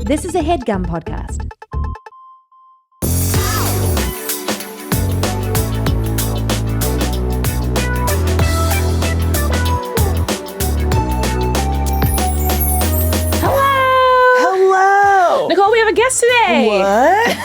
This is a Headgum podcast. Hello. Nicole, we have a guest today. What?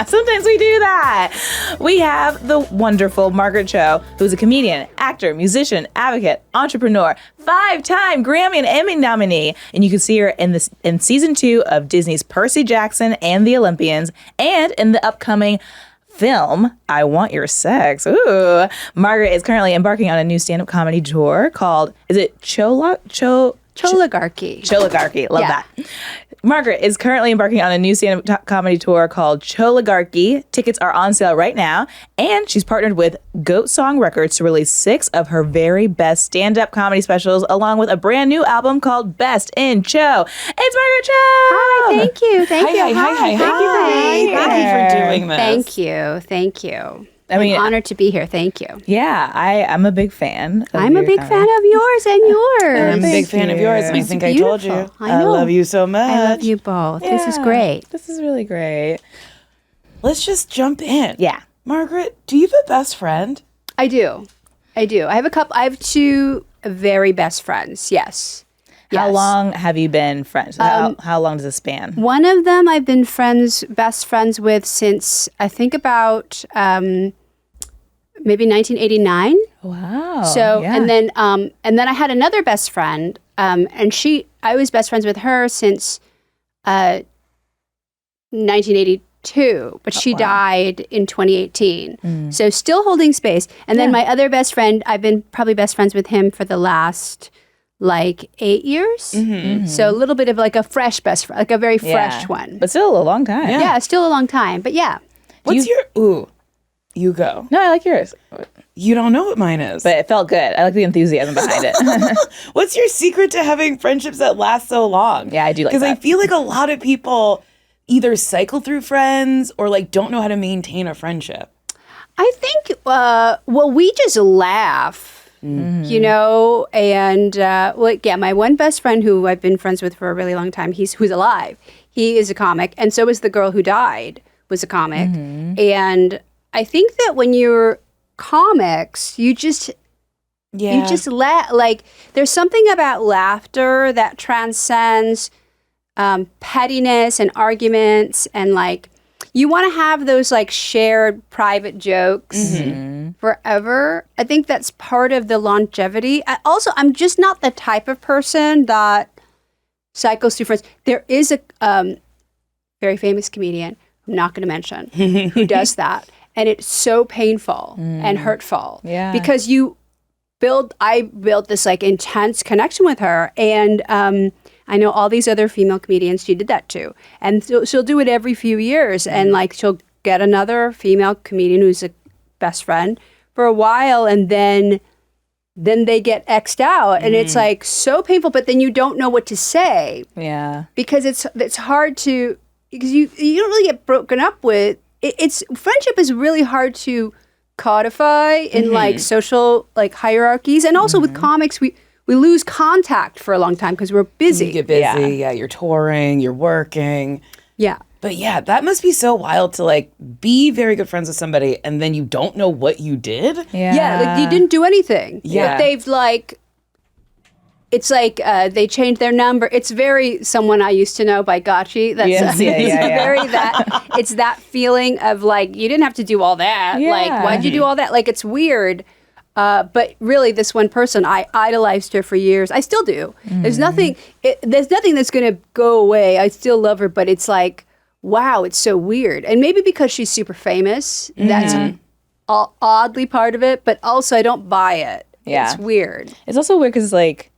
Sometimes we do that. We have the wonderful Margaret Cho, who's a comedian, actor, musician, advocate, entrepreneur, 5-time Grammy and Emmy nominee. And you can see her in season 2 of Disney's Percy Jackson and the Olympians, and in the upcoming film, I Want Your Sex. Ooh. Margaret is currently embarking on a new stand-up comedy tour called, is it Choligarchy? Choligarchy. Love that. Margaret is currently embarking on a new stand-up comedy tour called Choligarchy. Tickets are on sale right now, and she's partnered with Goat Song Records to release 6 of her very best stand-up comedy specials, along with a brand new album called Best in Cho. It's Margaret Cho! Hi, thank you. Thank you. Hi. Thank you for doing this. Thank you. I mean, I'm honored to be here. Thank you. Yeah, I'm a big fan. I'm a big fan of yours and yours. I'm a big fan of yours, and I It's think I told you. beautiful. I know. love you so much. I love you both. This is Yeah, great. This is really great. Let's just jump in. Yeah. Margaret, do you have a best friend? I do. I have 2 very best friends. Yes. How Yes. long have you been friends? How long does it span? One of them I've been best friends with since I think about maybe 1989. Wow. So yeah. and then I had another best friend, and I was best friends with her since 1982, but she died in 2018. So still holding space. And then my other best friend, I've been probably best friends with him for the last 8 years. So a little bit of like a fresh best friend, like a very fresh one. But still a long time. Yeah, still a long time. But yeah. What's your... Ooh, you go. No, I like yours. You don't know what mine is. But it felt good. I like the enthusiasm behind it. What's your secret to having friendships that last so long? Yeah, I do like Because I that. feel like a lot of people either cycle through friends or like don't know how to maintain a friendship. I think, we just laugh, you know, and, my one best friend who I've been friends with for a really long time, who's alive. He is a comic, and so is the girl who died, was a comic. And I think that when you're comics, you just laugh. Like, there's something about laughter that transcends pettiness and arguments, and like you want to have those like shared private jokes forever. I think that's part of the longevity. I'm just not the type of person that cycles through friends. There is a very famous comedian, I'm not going to mention, who does that, and it's so painful and hurtful. Yeah. Because I built this like intense connection with her, and I know all these other female comedians, she did that too. And she'll do it every few years, and like she'll get another female comedian who's a best friend for a while, and then they get X'd out, and it's like so painful, but then you don't know what to say. Yeah. Because it's hard to, because you don't really get broken up with. It's friendship is really hard to codify in like social like hierarchies, and also with comics we lose contact for a long time because we're busy. You get busy, yeah, you're touring, you're working. Yeah. But yeah, that must be so wild to like be very good friends with somebody and then you don't know what you did. Yeah, like you didn't do anything. Yeah. But they've like, it's like they changed their number. It's very Someone I Used to Know by Gotchi. That's Yes, very that. It's that feeling of like, you didn't have to do all that. Yeah. Like, why'd you do all that? Like, it's weird. But really, this one person, I idolized her for years. I still do. There's nothing that's going to go away. I still love her, but it's like, wow, it's so weird. And maybe because she's super famous, that's oddly part of it. But also, I don't buy it. Yeah. It's weird. It's also weird because it's like,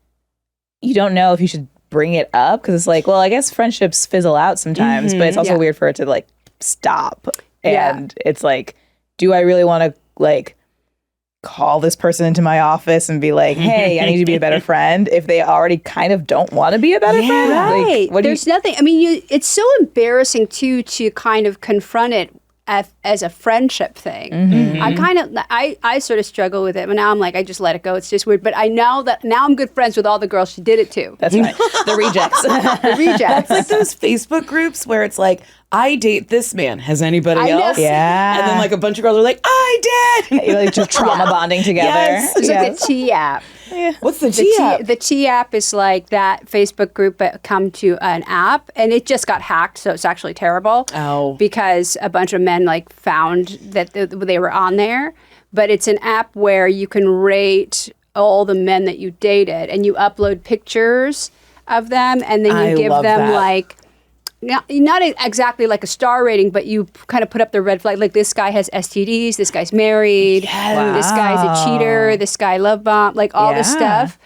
you don't know if you should bring it up because it's like, well, I guess friendships fizzle out sometimes, but it's also weird for it to like stop. And it's like, do I really want to like call this person into my office and be like, hey, I need you to be a better friend if they already kind of don't want to be a better friend? Right. Like, There's nothing. I mean, it's so embarrassing too to kind of confront it as a friendship thing. I sort of struggle with it, but now I'm like, I just let it go. It's just weird. But I know that now I'm good friends with all the girls she did it to. That's right. The rejects. The rejects. It's like those Facebook groups where it's like, I date this man. Has anybody know. else? Yeah. And then like a bunch of girls are like, I did. You're like just trauma bonding together. Yes. It's like the T app. What's the T app? The T app is like that Facebook group, but come to an app, and it just got hacked, so it's actually terrible. Oh. Because a bunch of men like found that they were on there. But it's an app where you can rate all the men that you dated, and you upload pictures of them, and then you I give love them that. like. Not exactly like a star rating, but you kind of put up the red flag. Like, this guy has STDs, this guy's married, this guy's a cheater, this guy love bomb, like all this stuff,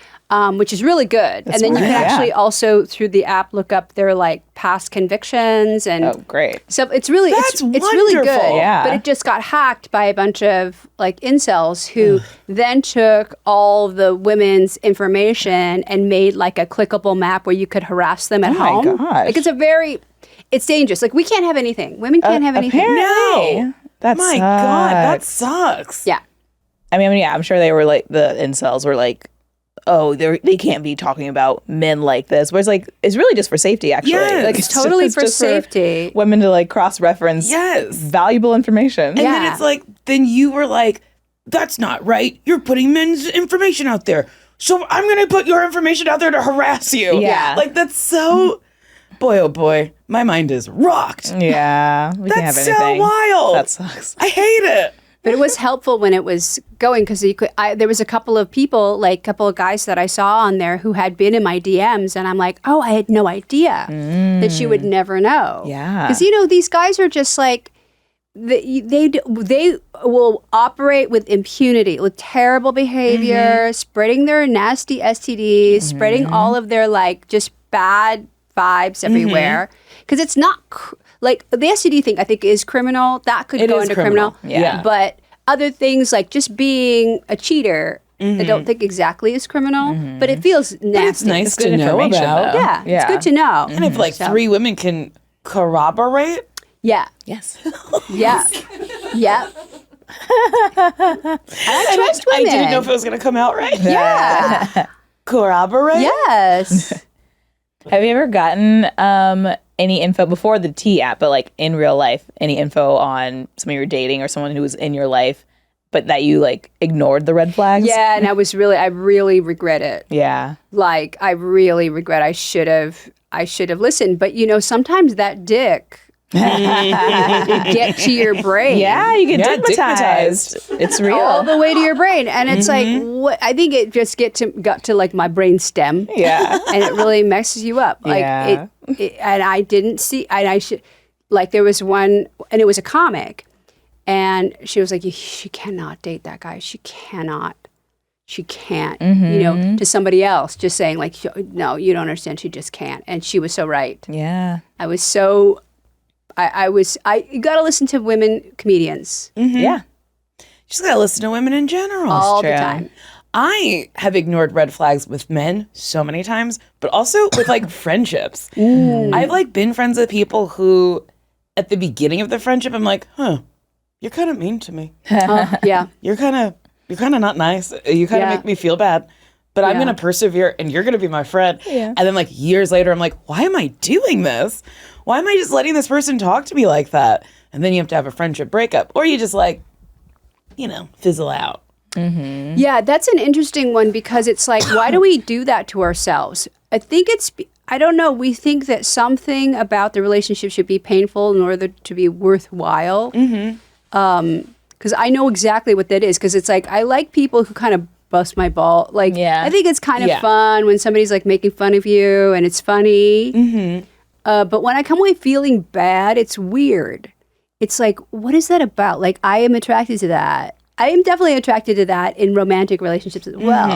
which is really good. And then you can actually also, through the app, look up their like past convictions. And Oh, great. so it's really, That's it's really good. wonderful. Yeah. But it just got hacked by a bunch of like incels who then took all the women's information and made like a clickable map where you could harass them at Oh my home. gosh. Like, it's dangerous. Like, we can't have anything. Women can't have anything. Apparently. No. That My God, that sucks. sucks. Yeah. I mean, yeah, I'm sure they were like, the incels were like, oh, they can't be talking about men like this. Whereas like, it's really just for safety, actually. Yes. Like, It's totally it's for just safety. women to like cross-reference Yes. valuable information. And then Yeah. it's like, then you were like, that's not right. You're putting men's information out there. So I'm going to put your information out there to harass you. Yeah. Like, that's so, boy, oh boy, my mind is rocked. Yeah. We can't have That's anything. so wild. That sucks. I hate it. But it was helpful when it was going, because there was a couple of people, like a couple of guys that I saw on there who had been in my DMs, and I'm like, oh, I had no idea that you would never know. Yeah. Because these guys are just like, they will operate with impunity, with terrible behavior, spreading their nasty STDs, spreading all of their like just bad vibes everywhere. Because it's not like the STD thing, I think, is criminal. That could It go is into criminal. criminal. Yeah. But other things like just being a cheater, I don't think exactly is criminal. But it feels nasty. It's nice good to know information, about. though. Yeah, Yeah. it's good to know. And if like 3 women can corroborate, Yeah. Yes. Yeah. Yeah. I trust I women. didn't know if it was going to come out right. Yeah. Corroborate? Yes. Have you ever gotten any info before the T app, but like in real life, any info on someone you're dating or someone who was in your life, but that you like ignored the red flags? Yeah, and I really regret it. Yeah. Like, I really regret I should have listened. But sometimes that dick get to your brain. Yeah, you get Yeah, digmatized. It's real. All the way to your brain. And it's like, what I think it just got to like my brain stem. Yeah. And it really messes you up. Like Yeah. and I didn't see, and I should, like, there was one, and it was a comic, and she was like, she cannot date that guy. She can't, to somebody else, just saying like, no, you don't understand. She just can't. And she was so right. Yeah. I was so, you got to listen to women comedians Yeah. You just got to listen to women in general. all the true. time. I have ignored red flags with men so many times, but also with like friendships. I've like been friends with people who at the beginning of the friendship, I'm like, you're kind of mean to me. Yeah. You're kind of not nice. You kind of Yeah. make me feel bad, but I'm Yeah. going to persevere and you're going to be my friend. Yeah. And then like years later, I'm like, why am I doing this? Why am I just letting this person talk to me like that? And then you have to have a friendship breakup, or you just like, fizzle out. Yeah, that's an interesting one, because it's like, why do we do that to ourselves? I think I don't know. We think that something about the relationship should be painful in order to be worthwhile. Because I know exactly what that is. Because it's like, I like people who kind of bust my ball. Like, Yeah. I think it's kind of Yeah. fun when somebody's like making fun of you and it's funny. But when I come away feeling bad, it's weird. It's like, what is that about? Like, I am attracted to that. I am definitely attracted to that in romantic relationships as well.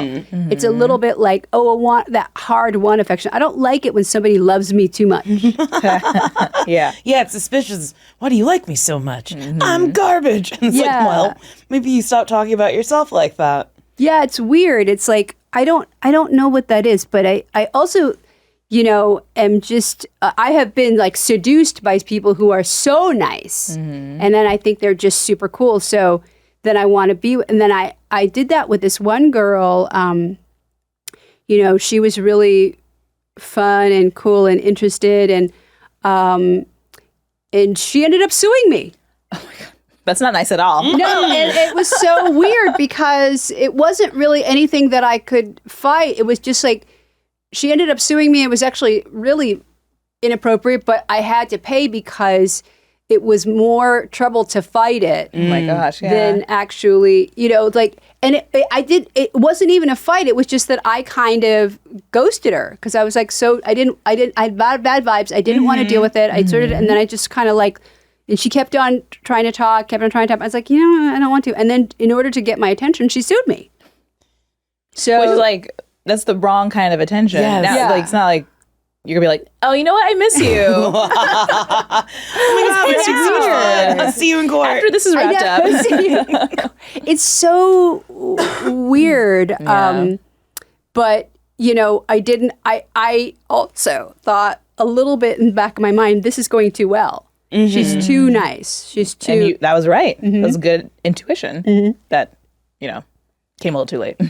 It's a little bit like, I want that hard one affection. I don't like it when somebody loves me too much. Yeah. Yeah, it's suspicious. Why do you like me so much? I'm garbage. And it's Yeah. like, well, maybe you stop talking about yourself like that. Yeah, it's weird. It's like, I don't know what that is, but I also, am just, I have been like seduced by people who are so nice. And then I think they're just super cool. So then I want to be, and then I did that with this one girl. She was really fun and cool and interested, and she ended up suing me. Oh my God. That's not nice at all. No, and it was so weird because it wasn't really anything that I could fight. It was just like, she ended up suing me. It was actually really inappropriate, but I had to pay because it was more trouble to fight it. Oh my gosh, yeah. Than actually, and it wasn't even a fight. It was just that I kind of ghosted her because I was like, I had bad vibes. I didn't want to deal with it. I sort of, and then I just kind of and she kept on trying to talk. I was like, I don't want to. And then in order to get my attention, she sued me. So which is like, that's the wrong kind of attention. Yes. Now, it's not like you're gonna be like, oh, you know what? I miss you. Oh my God, it's so much fun. I'll see you in court. After this is wrapped up. It's so weird. Yeah. But, I also thought a little bit in the back of my mind, this is going too well. She's too nice. She's too... And that was right. That was good intuition that, came a little too late.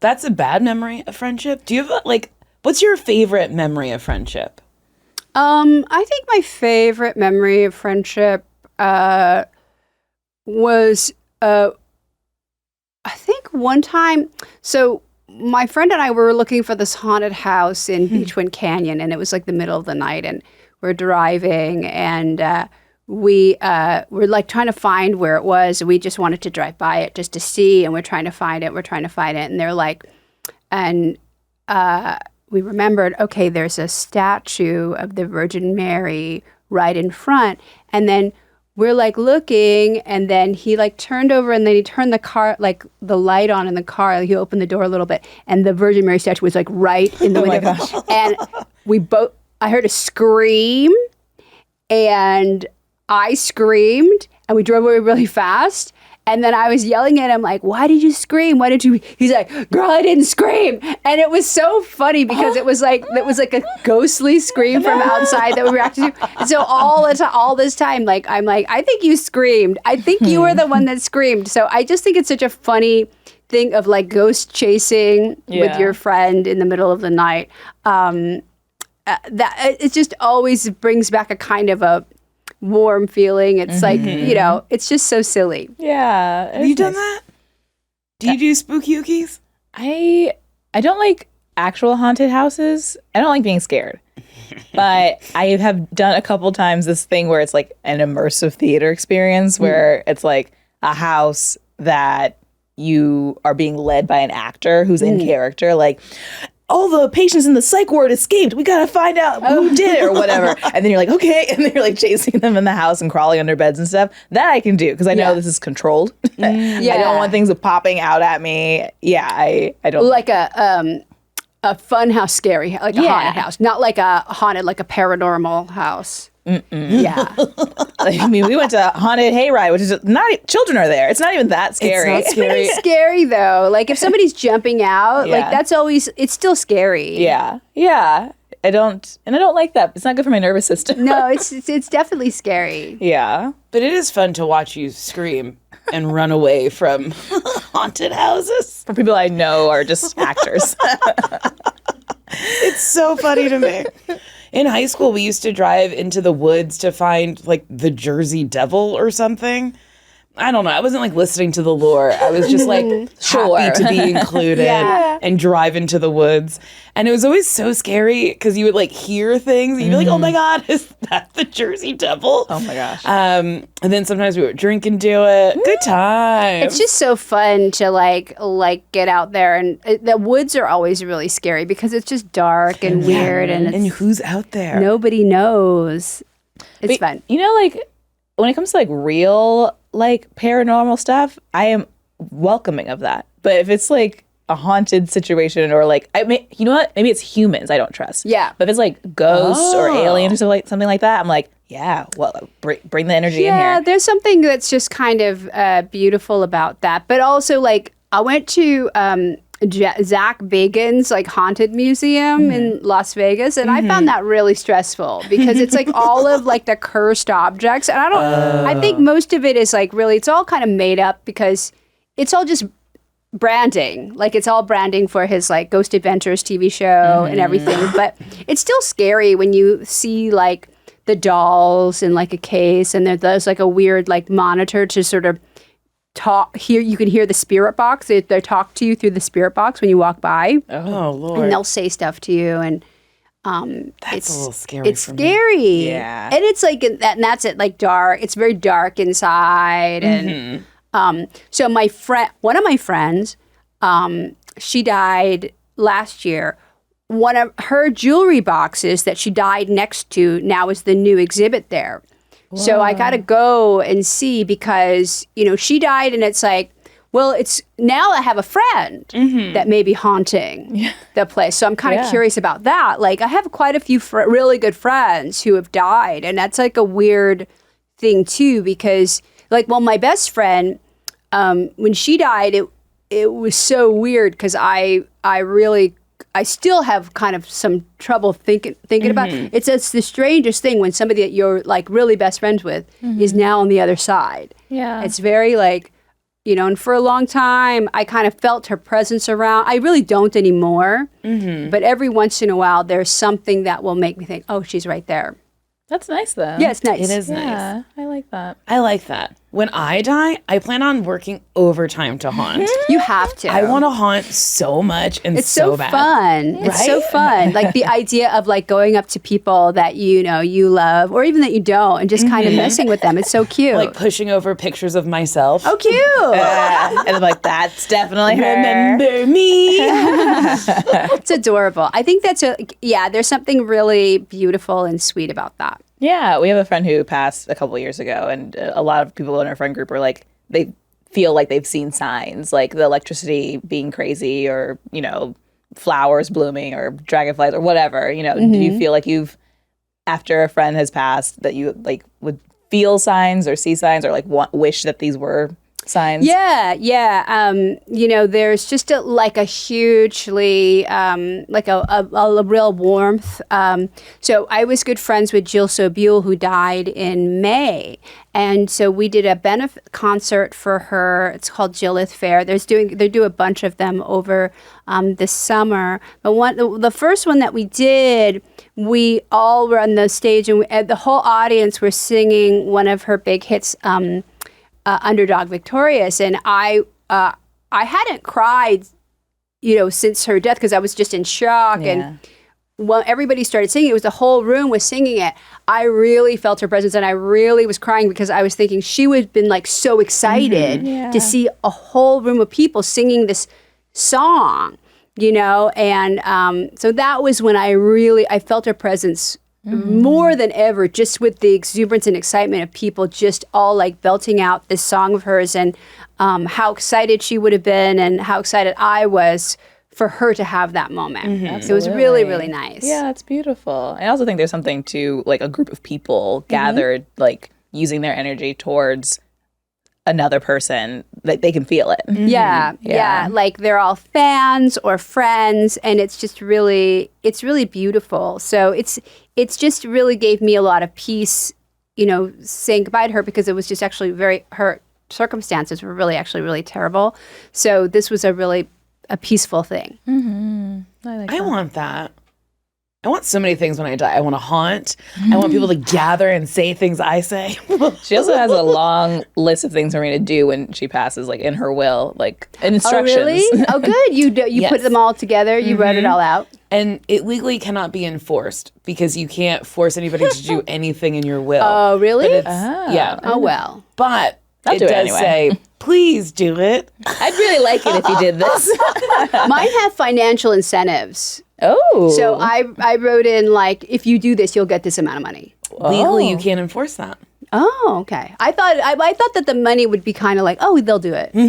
That's a bad memory of friendship. Do you have what's your favorite memory of friendship? I think my favorite memory of friendship was I think one time. So my friend and I were looking for this haunted house in Beachwind Canyon, and it was like the middle of the night, and we're driving, and we were like trying to find where it was. We just wanted to drive by it just to see, and we're trying to find it. And they're like, we remembered, okay, there's a statue of the Virgin Mary right in front. And then we're like looking, and then he like turned over, and then he turned the car, like the light on in the car. He opened the door a little bit, and the Virgin Mary statue was like right in the window. And I heard a scream, and I screamed, and we drove away really fast. And then I was yelling at him like, why did you scream? Why did you? He's like, girl, I didn't scream. And it was so funny because it was like a ghostly scream from outside that we reacted to. And so all this time, I'm like, I think you screamed. I think you were the one that screamed. So I just think it's such a funny thing of like ghost chasing with your friend in the middle of the night. That it just always brings back a kind of a warm feeling. It's like, it's just so silly. Yeah. Have you done that? Do you do spooky-ookies? I don't like actual haunted houses. I don't like being scared. But I have done a couple times this thing where it's like an immersive theater experience where it's like a house that you are being led by an actor who's in character, like, all the patients in the psych ward escaped. We got to find out who did it or whatever. And then you're like, okay. And then you're like chasing them in the house and crawling under beds and stuff. That I can do because I know this is controlled. I don't want things popping out at me. Yeah, I don't. Like a fun house, scary, like a haunted house. Not like a haunted, like a paranormal house. Yeah. I mean, we went to Haunted Hayride, which is not, children are there. It's not even that scary. It's pretty scary though. Like if somebody's jumping out, like that's always, it's still scary. Yeah. Yeah. I don't like that. It's not good for my nervous system. No, it's definitely scary. Yeah. But it is fun to watch you scream and run away from haunted houses. For people I know are just actors. It's so funny to me. In high school, we used to drive into the woods to find like the Jersey Devil or something. I don't know. I wasn't like listening to the lore. I was just like happy to be included and drive into the woods. And it was always so scary because you would like hear things and you'd be like, oh my God, is that the Jersey Devil? Oh my gosh. And then sometimes we would drink and do it. Good time. It's just so fun to like get out there, and the woods are always really scary because it's just dark and weird, and who's out there? Nobody knows. It's fun. You know, like when it comes to like real like paranormal stuff, I am welcoming of that. But if it's like a haunted situation or like, you know what? Maybe it's humans I don't trust. Yeah. But if it's like ghosts or aliens or something like that, I'm like, yeah, well, bring the energy in here. Yeah, there's something that's just kind of beautiful about that. But also like I went to Zach Bagans like haunted museum in Las Vegas, and I found that really stressful because it's like all of like the cursed objects, and I think most of it is like really it's all kind of made up because it's all just branding. Like it's all branding for his like Ghost Adventures TV show and everything, but it's still scary when you see like the dolls in like a case, and there's like a weird like monitor to sort of you can hear the spirit box. They talk to you through the spirit box when you walk by. Oh Lord! And they'll say stuff to you, and that's a little scary. It's scary. Yeah, and it's like and that's it. Like dark. It's very dark inside, and so one of my friends, she died last year. One of her jewelry boxes that she died next to now is the new exhibit there. Whoa. So I got to go and see because, she died and it's like, well, it's now I have a friend that may be haunting the place. So I'm kind of curious about that. Like I have quite a few really good friends who have died. And that's like a weird thing too, because like, well, my best friend, when she died, it was so weird because I still have kind of some trouble thinking about it. It's the strangest thing when somebody that you're like really best friends with is now on the other side. Yeah. It's very like, and for a long time, I kind of felt her presence around. I really don't anymore. But every once in a while, there's something that will make me think, oh, she's right there. That's nice, though. Yeah, it's nice. It is nice. Yeah, I like that. I like that. When I die, I plan on working overtime to haunt. You have to. I want to haunt so much and it's so bad. fun. Right? It's so fun. Like the idea of like going up to people that you love or even that you don't and just kind of messing with them. It's so cute. Like pushing over pictures of myself. Oh, cute. And I'm like, that's definitely her. Remember me. It's adorable. I think there's something really beautiful and sweet about that. Yeah, we have a friend who passed a couple of years ago, and a lot of people in our friend group are like, they feel like they've seen signs, like the electricity being crazy or, flowers blooming or dragonflies or whatever. Do you feel like after a friend has passed, that you like would feel signs or see signs or like wish that these were signs? Yeah. There's just a hugely, like a real warmth. So I was good friends with Jill Sobule, who died in May. And so we did a benefit concert for her. It's called Jillith Fair. They do a bunch of them over this summer. But the first one that we did, we all were on the stage and the whole audience were singing one of her big hits, Underdog Victorious, and I hadn't cried, since her death because I was just in shock. And when everybody started singing, it was the whole room was singing it. I really felt her presence, and I really was crying because I was thinking she would have been like so excited to see a whole room of people singing this song, And so that was when I felt her presence. More than ever, just with the exuberance and excitement of people just all like belting out this song of hers and how excited she would have been and how excited I was for her to have that moment. It was really, really nice. Yeah, that's beautiful. I also think there's something to like a group of people gathered, like using their energy towards another person, like they can feel it. Yeah. Like they're all fans or friends, and it's really beautiful. So it's just really gave me a lot of peace, saying goodbye to her because it was just actually her circumstances were really terrible. So this was a peaceful thing. I want that. I want so many things when I die. I want to haunt. I want people to gather and say things I say. She also has a long list of things for me to do when she passes, like in her will, like instructions. Oh, really? Oh, good. You put them all together. You wrote it all out. And it legally cannot be enforced because you can't force anybody to do anything in your will. Oh, really? Yeah. Oh, well. But it do it does anyway. say, please do it. I'd really like it if you did this. Mine have financial incentives. Oh. So I wrote in like, if you do this, you'll get this amount of money. Legally, you can't enforce that. Oh, okay. I thought that the money would be kind of like, oh, they'll do it. I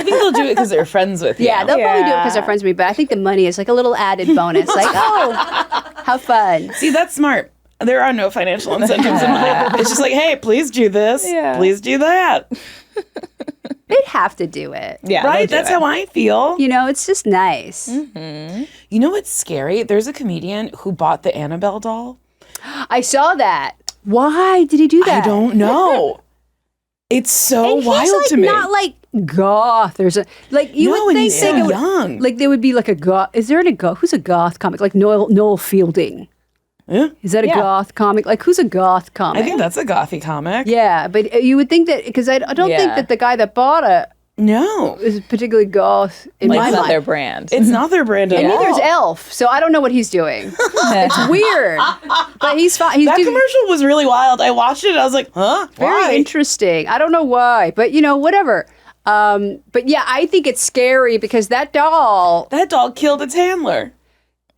think they'll do it because they're friends with you. Yeah, they'll probably do it because they're friends with me. But I think the money is like a little added bonus. Like, oh, how fun. See, that's smart. There are no financial incentives in mine. It's just like, hey, please do this. Yeah. Please do that. They'd have to do it. Yeah, Right? That's how I feel. You know, it's just nice. You know what's scary? There's a comedian who bought the Annabelle doll. I saw that. Why did he do that? I don't know. It's so And wild he's like to me. not like goth or something. Like you No, would and think he's they so would, young. like there would be like a goth. Is there a goth? Who's a goth comic? Like Noel Fielding. Yeah. Is that a goth comic? Like who's a goth comic? I think that's a gothy comic. Yeah, but you would think that because I don't think Yeah. that the guy that bought it No. is particularly goth in Like, my it's not mind. their brand. It's not their brand at And all. neither is Elf, so I don't know what he's doing. It's weird, but he's fine. He's That doing commercial was really wild. I watched it and I was like, huh? very Why? interesting. I don't know why, but you know, whatever. But yeah, I think it's scary because that doll. That doll killed its handler.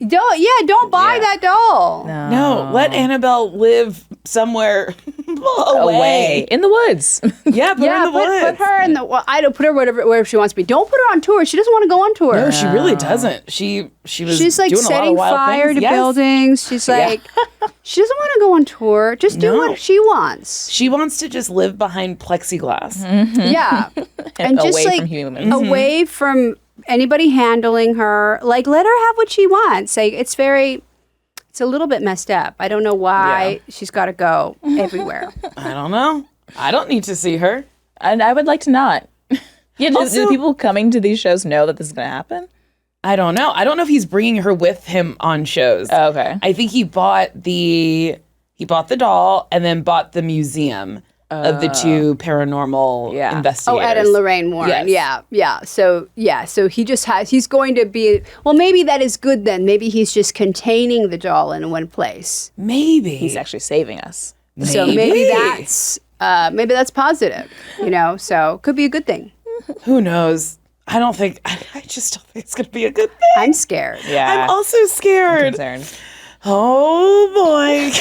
Don't buy that doll. No, let Annabelle live somewhere away. In the woods. Yeah, put her in the woods. put her in the. Well, I don't put her wherever she wants to be. Don't put her on tour. She doesn't want to go on tour. No, she really doesn't. She was She's like doing a lot setting of wild fire things. to Yes. buildings. She's like, she doesn't want to go on tour. Just do No. what she wants. She wants to just live behind plexiglass. Yeah, and just Away like from humans. away from anybody handling her. Like, let her have what she wants. Like, it's a little bit messed up. I don't know why she's got to go everywhere. I don't know. I don't need to see her. And I would like to not. Yeah, do Also- people coming to these shows know that this is going to happen? I don't know. I don't know if he's bringing her with him on shows. Oh, okay. I think he bought the doll and then bought the museum of the two paranormal Yeah. investigators. Oh, Ed and Lorraine Warren. Yes. Yeah. So he's going to be, well, maybe that is good then. Maybe he's just containing the doll in one place. Maybe. He's actually saving us. So maybe that's positive, you know, so could be a good thing. Who knows? I just don't think it's going to be a good thing. I'm scared. Yeah. I'm also scared. concerned. Oh, boy.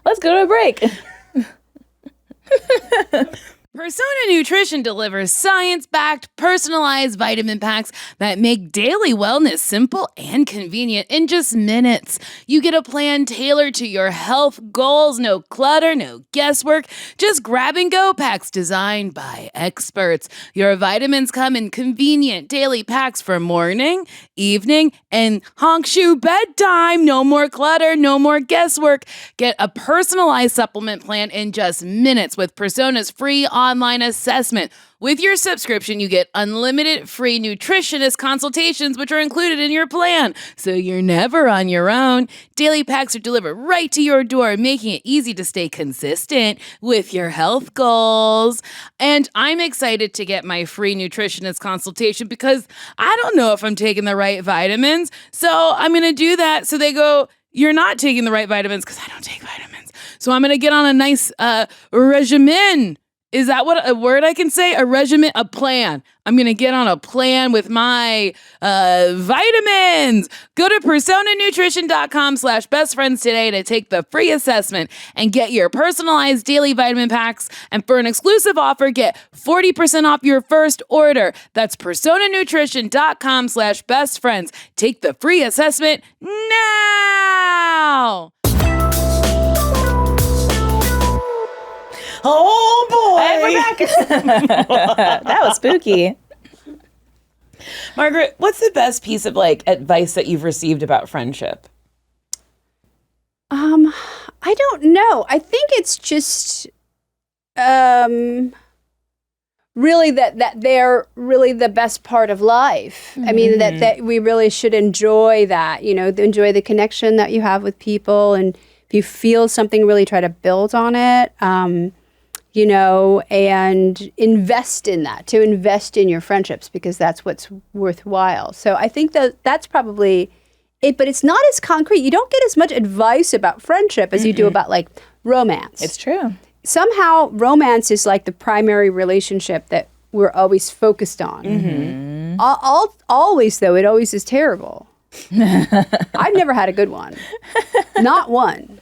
Let's go to a break. Persona Nutrition delivers science-backed, personalized vitamin packs that make daily wellness simple and convenient in just minutes. You get a plan tailored to your health goals, no clutter, no guesswork, just grab-and-go packs designed by experts. Your vitamins come in convenient daily packs for morning, evening, and honk shoe bedtime. No more clutter, no more guesswork. Get a personalized supplement plan in just minutes with Persona's free online assessment. With your subscription, you get unlimited free nutritionist consultations, which are included in your plan, so you're never on your own. Daily packs are delivered right to your door, making it easy to stay consistent with your health goals. And I'm excited to get my free nutritionist consultation because I don't know if I'm taking the right vitamins, so I'm going to do that. So they go, you're not taking the right vitamins because I don't take vitamins. So I'm going to get on a nice regimen. Is that what a word I can say? A regimen, a plan. I'm going to get on a plan with my vitamins. Go to personanutrition.com/bestfriends today to take the free assessment and get your personalized daily vitamin packs. And for an exclusive offer, get 40% off your first order. That's personanutrition.com/bestfriends. Take the free assessment now. Oh, boy. And we're back. That was spooky. Margaret, what's the best piece of advice that you've received about friendship? I don't know. I think it's just really that they're really the best part of life. I mean, that we really should enjoy that, you know, enjoy the connection that you have with people. And if you feel something, really try to build on it, you know, and invest in that, to invest in your friendships, because that's what's worthwhile. So I think that's probably it, but it's not as concrete. You don't get as much advice about friendship as you do about like romance. It's true. Somehow romance is like the primary relationship that we're always focused on. Always, though, it always is terrible. I've never had a good one. Not one.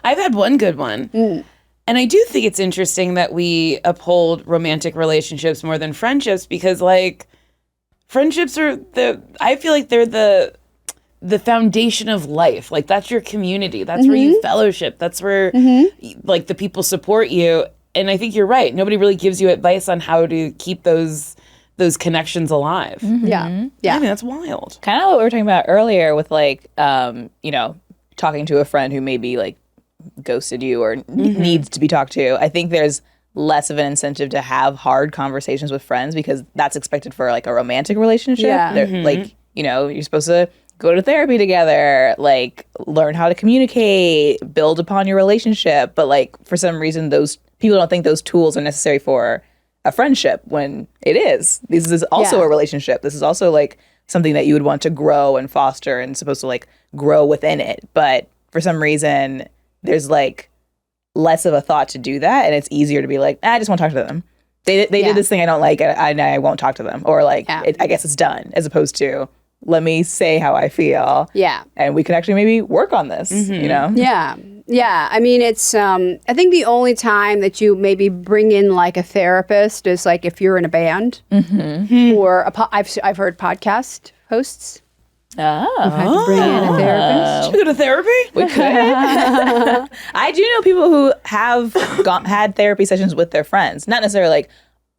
I've had one good one. And I do think it's interesting that we uphold romantic relationships more than friendships because, friendships are I feel like they're the foundation of life. Like, that's your community. That's where you fellowship. That's where, the people support you. and I think you're right. Nobody really gives you advice on how to keep those connections alive. Yeah. I mean, that's wild. Kind of what we were talking about earlier with like, talking to a friend who maybe like ghosted you or needs to be talked to. I think there's less of an incentive to have hard conversations with friends because that's expected for like a romantic relationship. Yeah. Like, you're supposed to go to therapy together, like learn how to communicate, build upon your relationship. But like for some reason, those people don't think those tools are necessary for a friendship when it is. This is also a relationship. This is also like something that you would want to grow and foster and supposed to like grow within it. But for some reason, there's like less of a thought to do that. And it's easier to be like, I just won't talk to them. They did this thing I don't like, and I won't talk to them. Or like, I guess it's done, as opposed to, let me say how I feel. Yeah. And we can actually maybe work on this, Yeah. Yeah. I mean, it's, I think the only time that you maybe bring in like a therapist is like if you're in a band or I've heard podcast hosts. Oh. Had to bring in a therapist. Should we go to therapy? We could. I do know people who have had therapy sessions with their friends. Not necessarily like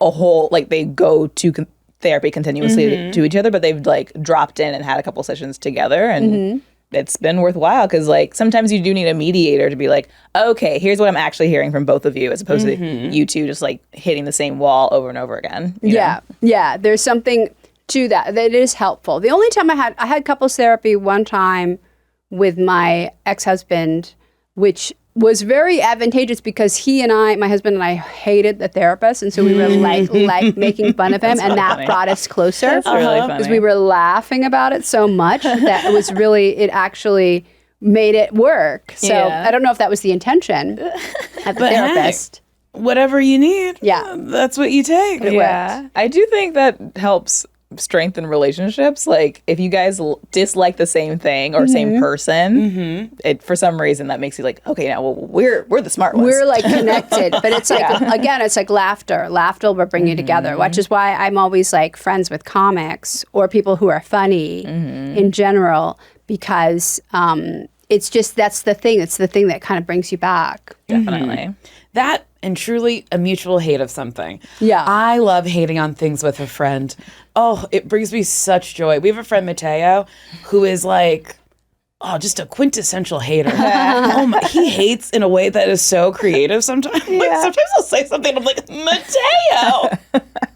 a whole, like they go to therapy continuously to each other, but they've like dropped in and had a couple sessions together, and it's been worthwhile because like sometimes you do need a mediator to be like, okay, here's what I'm actually hearing from both of you, as opposed to you two just like hitting the same wall over and over again. You know? Yeah. There's something to that is helpful. The only time I had couples therapy one time with my ex-husband, which was very advantageous because my husband and I hated the therapist, and so we were like making fun of him, and that brought us closer. That's really funny. Because we were laughing about it so much that it actually made it work. So I don't know if that was the intention of the therapist. Whatever you need, Yeah. that's what you take. Yeah. I do think that helps strengthen relationships. Like if you guys dislike the same thing or same person, it for some reason that makes you like, okay, now we're the smart ones. We're like connected, but it's like again, it's like laughter. Laughter will bring you together, which is why I'm always like friends with comics or people who are funny in general, because it's just that's the thing. It's the thing that kind of brings you back. Definitely. That and truly a mutual hate of something. Yeah. I love hating on things with a friend. Oh, it brings me such joy. We have a friend, Mateo, who is like, just a quintessential hater. He hates in a way that is so creative sometimes. Like, sometimes I'll say something and I'm like, Mateo!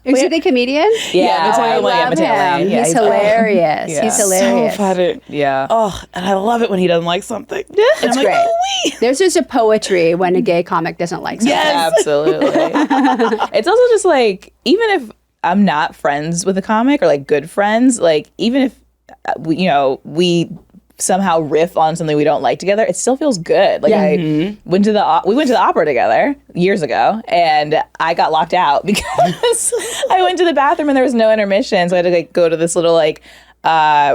Is he the comedian? Yeah, I love him. He's hilarious. Yeah. He's hilarious. So funny. Yeah. Oh, and I love it when he doesn't like something. And It's I'm great. like, oh, There's just a poetry when a gay comic doesn't like something. Yes. Absolutely. It's also just like, even if I'm not friends with a comic or like good friends, like even if we somehow riff on something we don't like together, it still feels good. Like we went to the opera together years ago, and I got locked out because I went to the bathroom and there was no intermission, so I had to like go to this little like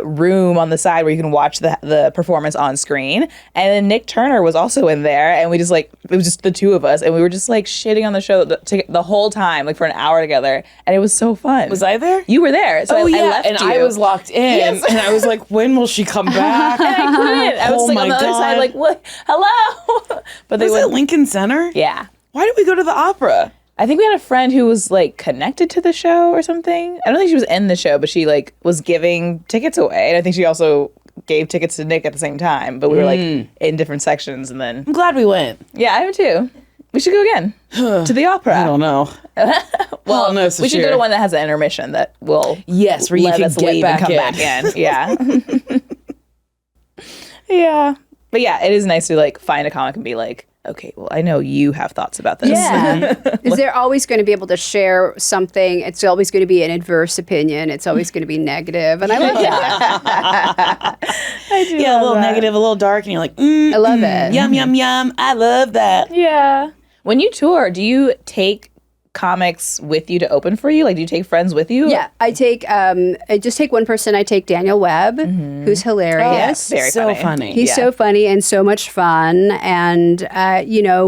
room on the side where you can watch the performance on screen. And then Nick Turner was also in there, and we just like, it was just the two of us, and we were just like shitting on the show the whole time, like for an hour together, and it was so fun. Was I there? You were there. So I left and you. I was locked in, and I was like, when will she come back? And I couldn't. I was Oh like on my the other side, God. like, what? Hello? But they Was it would. Lincoln Center? Yeah. Why did we go to the opera? I think we had a friend who was like connected to the show or something. I don't think she was in the show, but she like was giving tickets away. And I think she also gave tickets to Nick at the same time. But we were like in different sections, and then I'm glad we went. yeah, I am too. We should go again to the opera. I don't know. Well, no, we should go to one that has an intermission that will Yes, where you let can us get leave and back come in. back in. Yeah. Yeah. But yeah, it is nice to like find a comic and be like, okay, well, I know you have thoughts about this. Yeah. Is they're always going to be able to share something. It's always going to be an adverse opinion. It's always going to be negative. And I love that. Yeah, a little negative, a little dark, and you're like, I love it. yum, yum, yum. I love that. Yeah. When you tour, do you take comics with you to open for you? Like, do you take friends with you? Yeah, I just take one person. I take Daniel Webb, who's hilarious. Very so funny. funny. He's so funny and so much fun. And,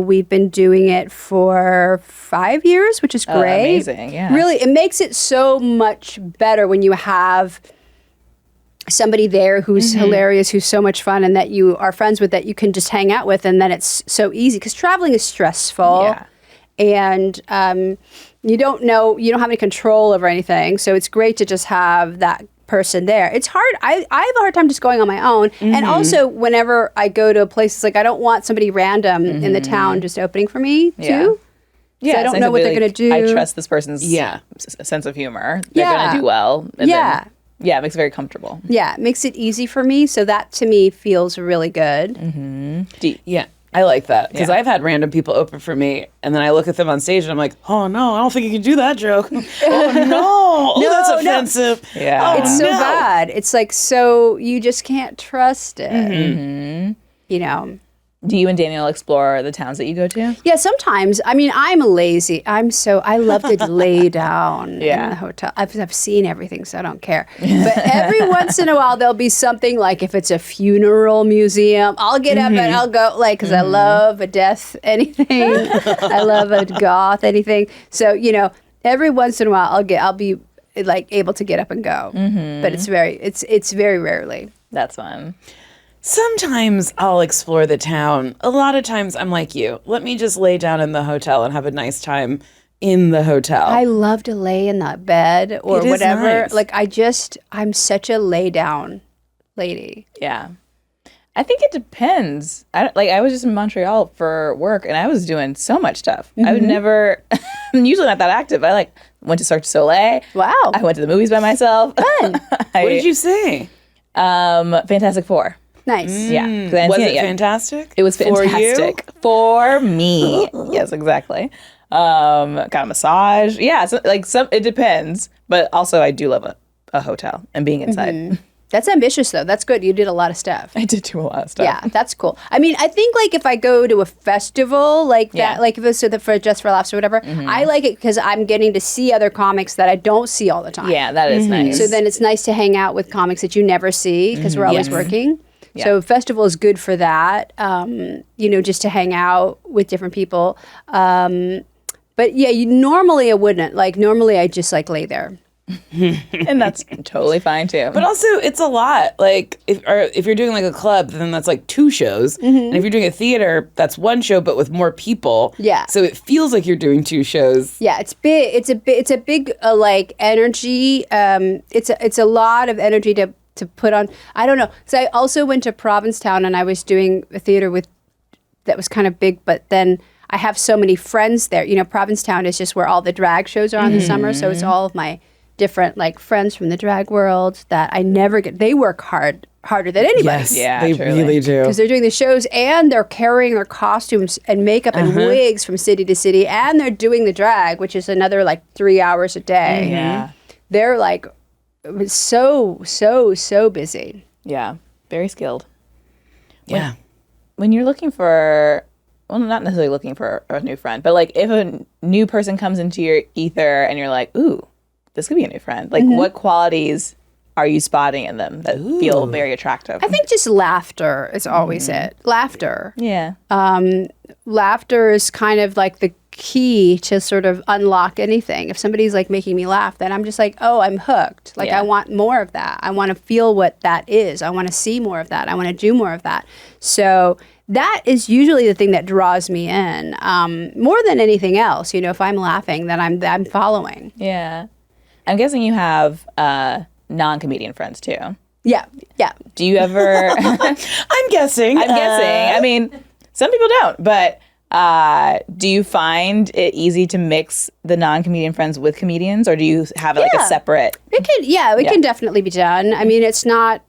we've been doing it for 5 years, which is great. Amazing, yeah. Really, it makes it so much better when you have somebody there who's hilarious, who's so much fun, and that you are friends with, that you can just hang out with. And then it's so easy because traveling is stressful. Yeah. and you don't have any control over anything. So it's great to just have that person there. It's hard. I have a hard time just going on my own. And also whenever I go to a place, it's like I don't want somebody random in the town just opening for me too. Yeah, so I don't know what they're going to do. I trust this person's sense of humor. They're going to do well. And then, it makes it very comfortable. Yeah, it makes it easy for me. So that to me feels really good. Yeah, I like that because I've had random people open for me, and then I look at them on stage and I'm like, oh no, I don't think you can do that joke. Oh no, that's offensive. Yeah, it's so bad. It's like, so you just can't trust it. You know. Do you and Daniel explore the towns that you go to? Yeah, sometimes. I mean, I'm lazy. I love to lay down in the hotel. I've seen everything, so I don't care. But every once in a while, there'll be something like if it's a funeral museum, I'll get up and I'll go, like, because I love a death anything. I love a goth anything. So, you know, every once in a while, I'll be like able to get up and go. But it's very rarely. That's fun. Sometimes I'll explore the town. A lot of times I'm like you. Let me just lay down in the hotel and have a nice time in the hotel. I love to lay in that bed or It is whatever. nice. Like I'm such a lay down lady. Yeah. I think it depends. I was just in Montreal for work and I was doing so much stuff. I would never, I'm usually not that active. I went to Cirque du Soleil. Wow. I went to the movies by myself. Fun. What did you say? Fantastic Four. Nice. Yeah. 'cause I hadn't Was seen it yet. fantastic? It was For you? fantastic for me. Yes, exactly. Got a massage. Yeah, so, it depends. But also, I do love a hotel and being inside. That's ambitious though. That's good. You did a lot of stuff. I did do a lot of stuff. Yeah, that's cool. I mean, I think like if I go to a festival like that, like if it's for Just for Laughs or whatever, I like it because I'm getting to see other comics that I don't see all the time. Yeah, that is nice. So then it's nice to hang out with comics that you never see because we're always working. So festival is good for that, you know, just to hang out with different people. But yeah, normally I wouldn't. Like normally I just like lay there. And that's totally fine too. But also, it's a lot. Like, if you're doing like a club, then that's like 2 shows. And if you're doing a theater, that's 1 show, but with more people. Yeah. So it feels like you're doing 2 shows. Yeah, it's big. It's a big like energy. It's a lot of energy to put on. I don't know. So I also went to Provincetown and I was doing a theater that was kind of big, but then I have so many friends there. You know, Provincetown is just where all the drag shows are in the summer. So it's all of my different like friends from the drag world that I never get. They work harder than anybody. Yes, Yeah, they truly. really do. Because they're doing the shows and they're carrying their costumes and makeup and wigs from city to city, and they're doing the drag, which is another like 3 hours a day. Yeah. They're like so busy. Yeah. Very skilled. Yeah. When you're looking for, well, not necessarily looking for a new friend, but like if a new person comes into your ether and you're like, ooh, this could be a new friend. Like what qualities are you spotting in them that feel very attractive? I think just laughter is always it. Laughter. Yeah. Laughter is kind of like the key to sort of unlock anything. If somebody's like making me laugh, then I'm just like, oh, I'm hooked. Like I want more of that. I want to feel what that is. I want to see more of that. I want to do more of that. So that is usually the thing that draws me in more than anything else. You know, if I'm laughing, then I'm following. Yeah. I'm guessing you have non-comedian friends too. Yeah. Do you ever? I'm guessing. I mean, some people don't, but do you find it easy to mix the non-comedian friends with comedians, or do you have like a separate? It can definitely be done. I mean, it's not.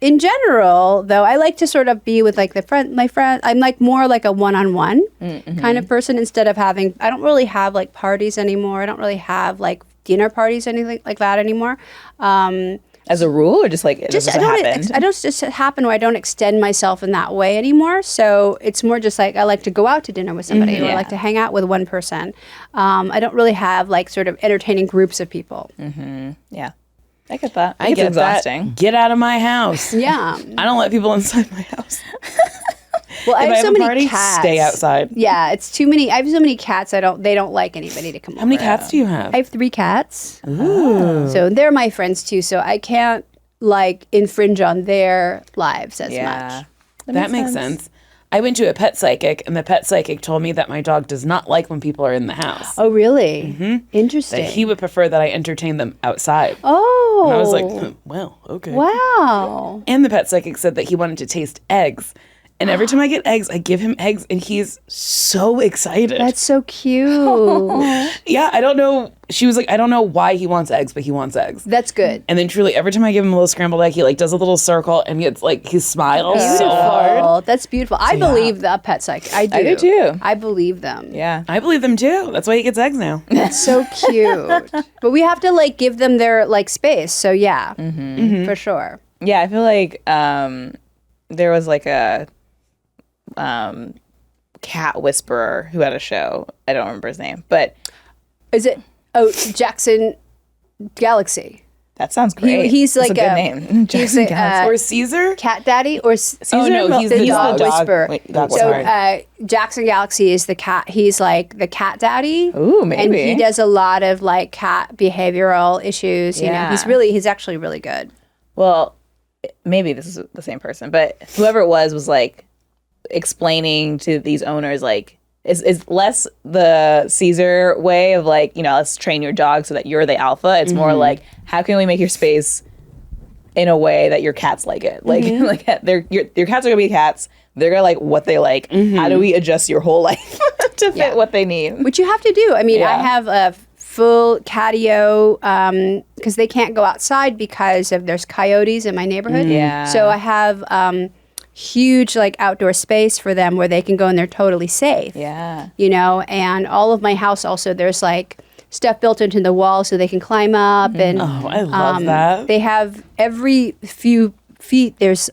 In general, though, I like to sort of be with like my friend. I'm like more like a one-on-one kind of person instead of having. I don't really have like parties anymore. I don't really have like dinner parties, anything like that anymore. As a rule, or just like it just happened? I don't just happen, or I don't extend myself in that way anymore. So it's more just like I like to go out to dinner with somebody, or I like to hang out with one person. I don't really have like sort of entertaining groups of people. Yeah, I get that. I get exhausting. That. Get out of my house. Yeah, I don't let people inside my house. Well, I if have so a many party, cats. Stay outside. Yeah, it's too many. I have so many cats. They don't like anybody to come over. How many cats do you have? I have 3 cats. Ooh. So they're my friends too. So I can't like infringe on their lives as much. That makes sense. I went to a pet psychic, and the pet psychic told me that my dog does not like when people are in the house. Oh, really? Interesting. That he would prefer that I entertain them outside. Oh. And I was like, well, okay. Wow. And the pet psychic said that he wanted to taste eggs. And every time I get eggs, I give him eggs, and he's so excited. That's so cute. Yeah, I don't know. She was like, I don't know why he wants eggs, but he wants eggs. That's good. And then truly, every time I give him a little scrambled egg, he like does a little circle, and it's like he smiles so hard. Oh, that's beautiful. I believe the pet psychic. I do. I do too. I believe them. Yeah. I believe them too. That's why he gets eggs now. That's so cute. But we have to like give them their like space. So yeah, for sure. Yeah, I feel like there was like a cat whisperer who had a show. I don't remember his name, but Is it? Oh, Jackson Galaxy. that sounds great. He's That's like a good a- name. he's Jackson a, Galaxy. Or Caesar? Cat Daddy or Oh, no, he's the dog whisperer. Wait, dog So whisperer. Jackson Galaxy is the cat. He's like the cat daddy. Ooh, And maybe. he does a lot of like cat behavioral issues. You know, Yeah. he's actually really good. Well, maybe this is the same person, but whoever it was like explaining to these owners like is less the Caesar way of like, you know, let's train your dog so that you're the alpha. It's more like, how can we make your space in a way that your cats like it? Like like your cats are gonna be cats. They're gonna like what they like. How do we adjust your whole life to fit what they need? Which you have to do. I mean, I Yeah. have a full catio because they can't go outside because of there's coyotes in my neighborhood. Yeah. So I have huge like outdoor space for them where they can go and they're totally safe. Yeah. You know, and all of my house also there's like stuff built into the wall so they can climb up and Oh, I love that. they have every few feet there's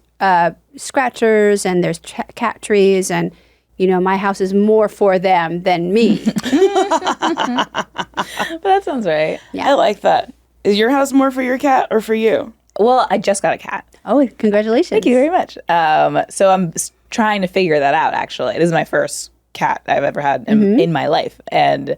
scratchers and there's cat trees and you know my house is more for them than me. But that sounds right. I like that. Is your house more for your cat or for you? Well, I just got a cat. Oh, congratulations. Thank you very much. So I'm trying to figure that out, actually. This is my first cat I've ever had in my life. And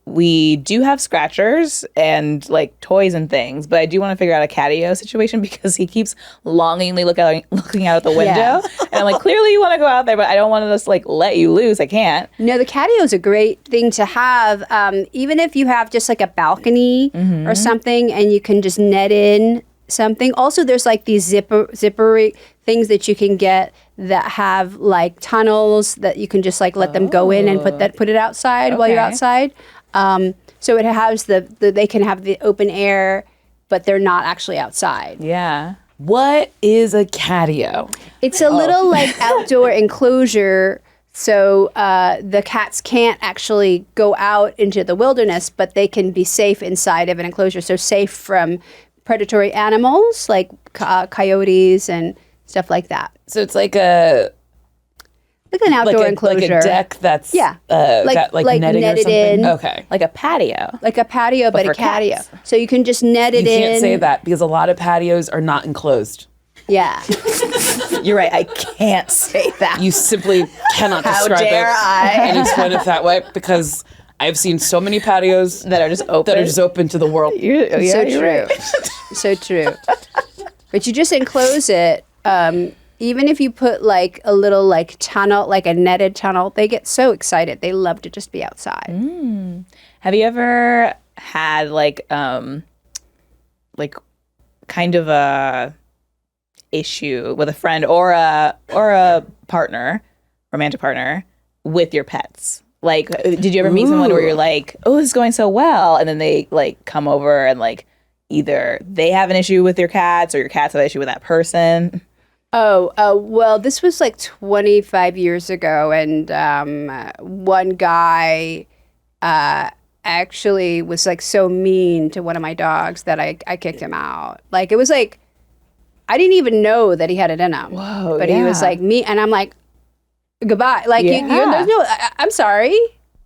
we do have scratchers and like toys and things, but I do want to figure out a Catio situation because he keeps longingly looking out the window. Yeah. And I'm like, clearly you want to go out there, but I don't want to just like let you loose. I can't. No, the catio is a great thing to have, even if you have just like a balcony or something, and you can just net in something. Also, there's like these zippery things that you can get that have like tunnels that you can just like let them go in and put it outside while you're Okay. outside. So it has they can have the open air, but they're not actually outside. Yeah. What is a catio? It's a little like outdoor enclosure. So the cats can't actually go out into the wilderness, but they can be safe inside of an enclosure. So safe from predatory animals like coyotes and stuff like that. So it's like an Outdoor enclosure. like a deck that's got like netting or netted something. in. Okay. Like a patio. Like a patio, but a for catio. cats. So you can just net it You in. can't say that because a lot of patios are not enclosed. Yeah. You're right. I can't say that. You simply cannot How describe dare it I? and explain it that way because I've seen so many patios that are just open. that are just open to the world. So true. So true. But you just enclose it. Even if you put like a little like tunnel, like a netted tunnel, they get so excited. They love to just be outside. Have you ever had like kind of a issue with a friend or a partner, romantic partner, with your pets? Like, did you ever meet someone where you're like, oh, this is going so well, and then they like come over and like either they have an issue with your cats or your cats have an issue with that person? Well, this was like 25 years ago, and one guy actually was like so mean to one of my dogs that I kicked him out. Like, it was like, I didn't even know that he had it in him. Whoa, but he was yeah. like me, and I'm like, goodbye. Like, there's no, I'm sorry.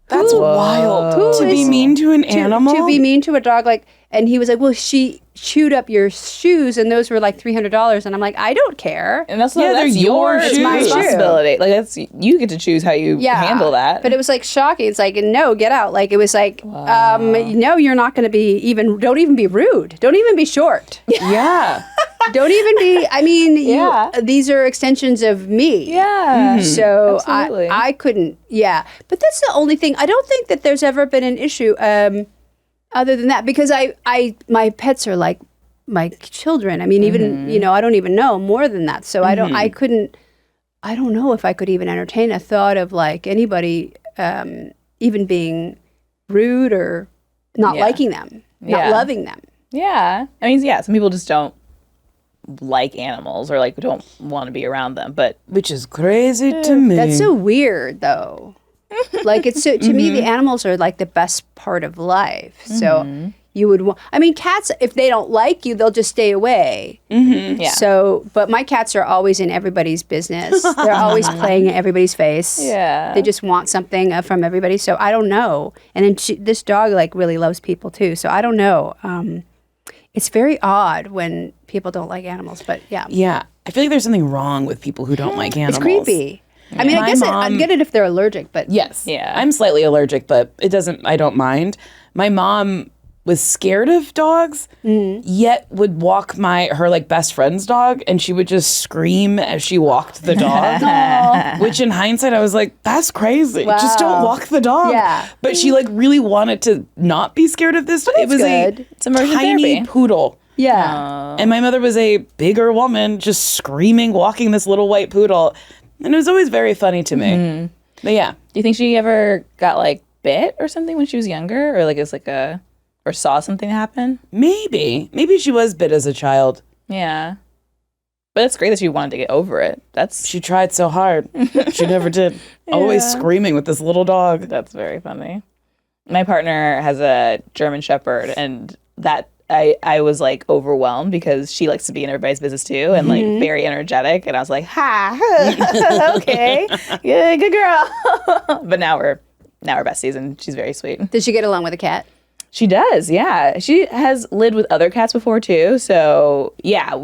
That's wild. Who To be is- mean to an animal? To be mean to a dog, like, and he was like, well, she chewed up your shoes, and those were like $300, and I'm like, I don't care. And that's Yeah, they're that's your your shoes. My shoe. responsibility. Like that's you get to choose how you handle that. But it was like shocking. It's like, no, get out. Like, it was like, no, you're not going to be don't even be rude. Don't even be short. Yeah. Don't even be. I mean, Yeah. these are extensions of me. Yeah. So Absolutely. I couldn't. Yeah, but that's the only thing. I don't think that there's ever been an issue other than that, because my pets are like my children. I mean, even I don't even know more than that. So I don't. I couldn't. I don't know if I could even entertain a thought of like anybody even being rude or not liking them, not loving them. Yeah. I mean, yeah, some people just don't like animals or like don't want to be around them, but Which is crazy to me. That's so weird, though. Like it's so, to me, the animals are like the best part of life. So you would want. I mean, cats, if they don't like you, they'll just stay away. yeah. So, but my cats are always in everybody's business. They're always playing in everybody's face. Yeah. They just want something from everybody. So I don't know. And then this dog like really loves people too. So I don't know. It's very odd when people don't like animals, but yeah. Yeah. I feel like there's something wrong with people who don't like animals. It's creepy. I mean, I My guess mom- I'd get it if they're allergic, but Yes. Yeah. I'm slightly allergic, but I don't mind. My mom was scared of dogs, yet would walk her like best friend's dog, and she would just scream as she walked the dog. Which in hindsight, I was like, that's crazy. Just don't Wow. walk the dog. Yeah. But she like really wanted to not be scared of this. It was good. It's immersion tiny therapy. poodle. yeah. And my mother was a bigger woman, just screaming, walking this little white poodle. And it was always very funny to me. But yeah. Do you think she ever got like bit or something when she was younger, or like it's like or saw something happen? Maybe she was bit as a child. Yeah. But it's great that she wanted to get over it. She tried so hard. She never did. Always screaming with this little dog. That's very funny. My partner has a German Shepherd, and that I was like overwhelmed because she likes to be in everybody's business too, and like very energetic. And I was like, ha, okay, yeah, good girl. But now we're besties, and she's very sweet. Did she get along with a cat? She does, yeah. She has lived with other cats before too. So yeah,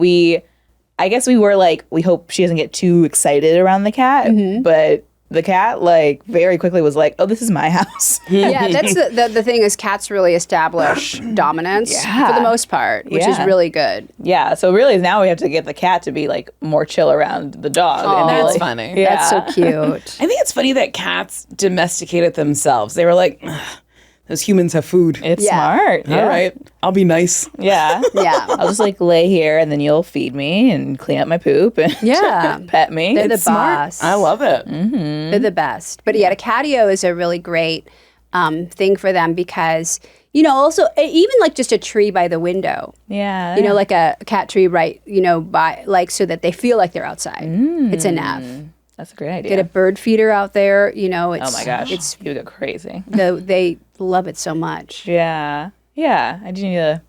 I guess we were like, we hope she doesn't get too excited around the cat, but the cat like very quickly was like, oh, this is my house. Yeah, that's the thing is cats really establish dominance for the most part, which is Yeah. really good. Yeah, so really now we have to get the cat to be like more chill around the dog. and be That's like, funny. Yeah. That's so cute. I think it's funny that cats domesticated themselves. They were like, "Ugh, those humans have food. It's Yeah. smart. Yeah. All right, I'll be nice. Yeah. Yeah. I'll just like lay here and then you'll feed me and clean up my poop and Yeah. pet me. They're the It's smart. boss. I love it. They're the best. But yeah, a catio is a really great thing for them because, also even like just a tree by the window, Yeah. like a cat tree right, by like so that they feel like they're outside. It's enough. That's a great idea. Get a bird feeder out there, it's Oh my gosh. it's You would go crazy. they love it so much. Yeah. Yeah. I do need to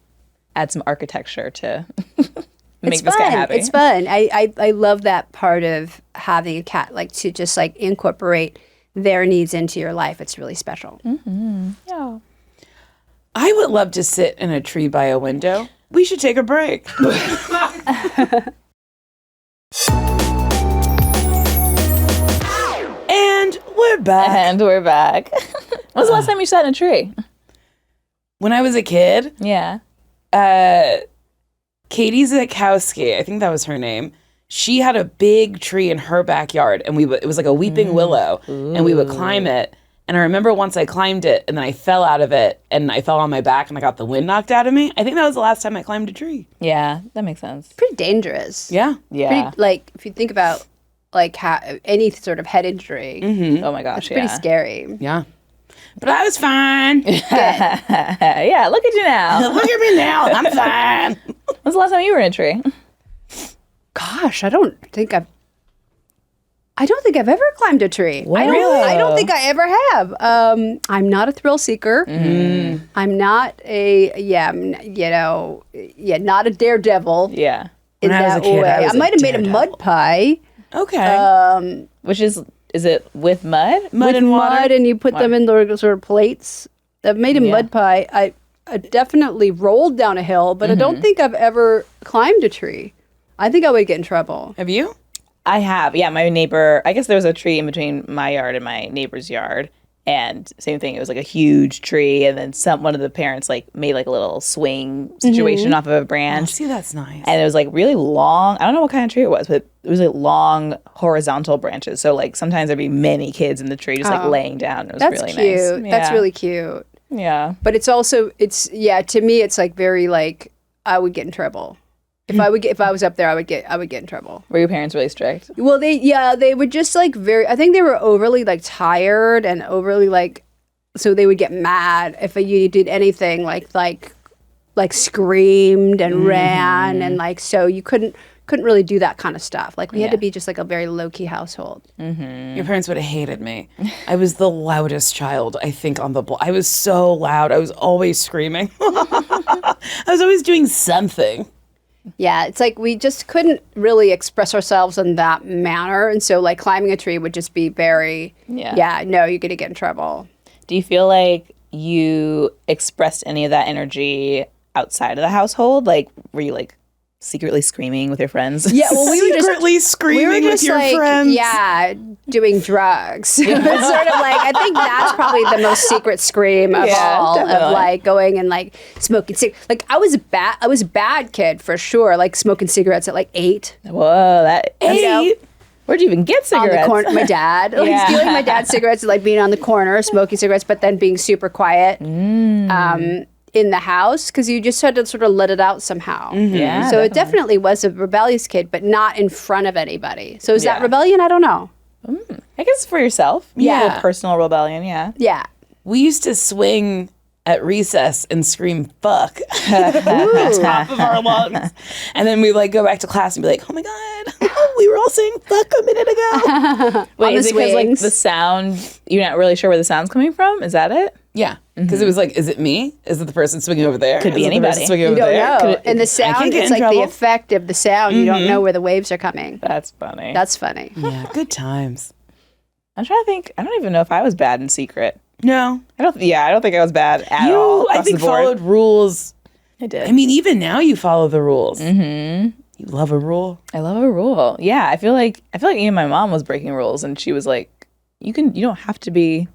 add some architecture to make It's this fun. guy happy. It's fun. I love that part of having a cat, like to just like incorporate their needs into your life. It's really special. Yeah. I would love to sit in a tree by a window. We should take a break. And we're back. And we're back. When was the last time you sat in a tree? When I was a kid, Yeah. Katie Zakowski, I think that was her name. She had a big tree in her backyard, and it was like a weeping willow, and we would climb it. And I remember once I climbed it, and then I fell out of it, and I fell on my back, and I got the wind knocked out of me. I think that was the last time I climbed a tree. Yeah. That makes sense. Pretty dangerous. Yeah. Yeah. Pretty, like if you think about like any sort of head injury, Oh my gosh. pretty Yeah. scary. Yeah. But I was fine. Yeah. Look at you now. Look at me now. I'm fine. When's the last time you were in a tree? Gosh, I don't think I've ever climbed a tree. I don't think I ever have. I'm not a thrill seeker. I'm not not a daredevil Yeah. in When I was that a kid, way. I was I a might have made a daredevil. mud pie. Okay. Which is it with mud? Mud with and water. mud, and you put them in the sort of plates. I've made a mud pie. I definitely rolled down a hill, but I don't think I've ever climbed a tree. I think I would get in trouble. Have you? I have. Yeah, my neighbor, I guess there was a tree in between my yard and my neighbor's yard. And same thing, it was like a huge tree, and then one of the parents like made like a little swing situation off of a branch. See, that's nice. And it was like really long. I don't know what kind of tree it was, but it was like long horizontal branches. So like sometimes there'd be many kids in the tree just like laying down. It was That's really cute. nice. That's Yeah. really cute. Yeah. But it's also to me it's like very like I would get in trouble. If I was up there, I would get in trouble. Were your parents really strict? Well, they were just like I think they were overly like tired and overly like, so they would get mad if you did anything like screamed and ran, and like, so you couldn't really do that kind of stuff. Like we had to be just like a very low key household. Your parents would have hated me. I was the loudest child, I think, on the block. I was so loud. I was always screaming. I was always doing something. Yeah, it's like we just couldn't really express ourselves in that manner, and so like climbing a tree would just be very no, you're gonna get in trouble. Do you feel like you expressed any of that energy outside of the household? Like, were you like secretly screaming with your friends? Yeah, well, we were just Secretly screaming with your like, friends. yeah, doing drugs. It's sort of like, I think that's probably the most secret scream of all, definitely. of like going and like smoking cigarettes. Like I was a bad kid for sure, like smoking cigarettes at like 8. Whoa, that's 8? Where'd you even get cigarettes? On the corner, my dad, like stealing my dad's cigarettes, like being on the corner smoking cigarettes, but then being super quiet in the house because you just had to sort of let it out somehow. Yeah, So it definitely was a rebellious kid, but not in front of anybody. So is that Yeah. rebellion? I don't know. I guess for yourself. Yeah. A little personal rebellion, yeah. Yeah. We used to swing at recess and scream "fuck" at the top of our lungs, and then we like go back to class and be like, "Oh my god, we were all saying fuck a minute ago." Wait, On is the it because like swings. the sound, you're not really sure where the sound's coming from? Is that it? Yeah, because it was like, is it me? Is it the person swinging over there? Could be Is it the person anybody. swinging You over don't there? know. Could And the I sound, can't get it's in like the trouble. effect of the sound. You don't know where the waves are coming. That's funny. That's funny. Yeah, good times. I'm trying to think. I don't even know if I was bad in secret. No, I don't think I was bad at all. I across think the board. followed rules. I did. I mean, even now you follow the rules. You love a rule. I love a rule. Yeah, I feel like even my mom was breaking rules, and she was like, you don't have to be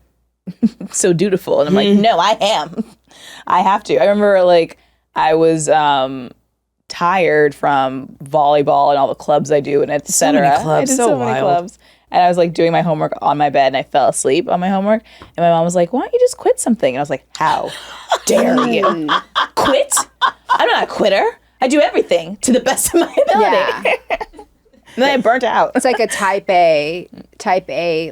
so dutiful. And I'm like, no, I am. I have to. I remember like I was tired from volleyball and all the clubs I do and et cetera. many clubs, I did so so many wild. clubs. And I was like doing my homework on my bed and I fell asleep on my homework. And my mom was like, why don't you just quit something? And I was like, how dare you? Quit? I'm not a quitter. I do everything to the best of my ability. Yeah. And then I burnt out. It's like a type A,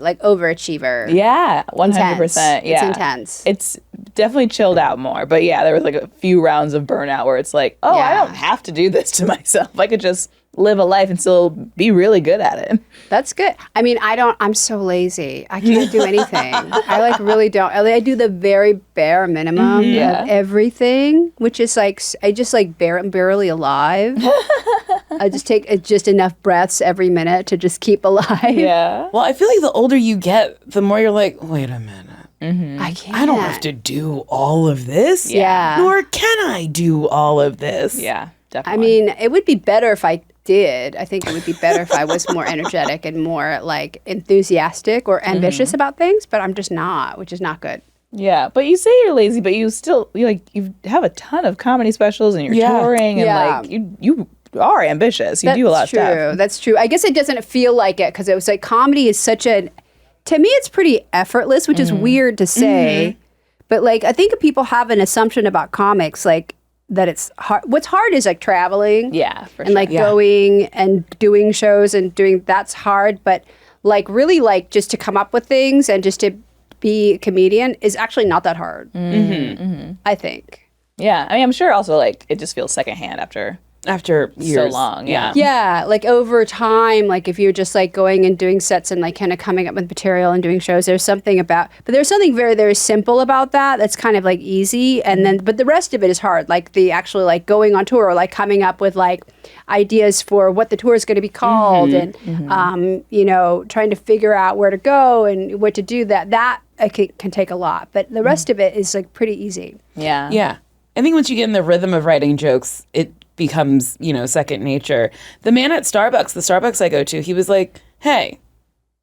like overachiever. Yeah, 100%. Intense. Yeah. It's intense. It's definitely chilled out more. But yeah, there was like a few rounds of burnout where it's like, oh, I Yeah. don't have to do this to myself. I could just live a life and still be really good at it. That's good. I mean, I'm so lazy. I can't do anything. I like really don't. I do the very bare minimum of everything, which is like, I just like I'm barely alive. I just take just enough breaths every minute to just keep alive. Yeah. Well, I feel like the older you get, the more you're like, wait a minute. I can't. I don't have to do all of this. Yeah. Nor can I do all of this. Yeah, I definitely. mean, it would be better if I did. I think it would be better if I was more energetic and more like enthusiastic or ambitious about things, but I'm just not, which is not good. Yeah, but you say you're lazy, but you have a ton of comedy specials and you're touring and Yeah. like you are ambitious. You do a lot of true. stuff. That's true. I guess it doesn't feel like it because it was like comedy is such a, to me, it's pretty effortless, which is weird to say. But like, I think people have an assumption about comics, like that it's hard. What's hard is like traveling. Yeah, for and sure. like going and doing shows and doing that's hard. But like really like just to come up with things and just to be a comedian is actually not that hard. I think. Yeah, I mean, I'm sure also like it just feels secondhand after After years. so long. Yeah. Yeah, like over time, like if you're just like going and doing sets and like kind of coming up with material and doing shows, there's something about, but there's something very, very simple about that. That's kind of like easy. And then, but the rest of it is hard. Like the actually like going on tour or like coming up with like ideas for what the tour is going to be called and, you know, trying to figure out where to go and what to do that can take a lot. But the rest of it is like pretty easy. Yeah. Yeah. I think once you get in the rhythm of writing jokes, it becomes, second nature. The man at Starbucks, the Starbucks I go to, he was like, hey,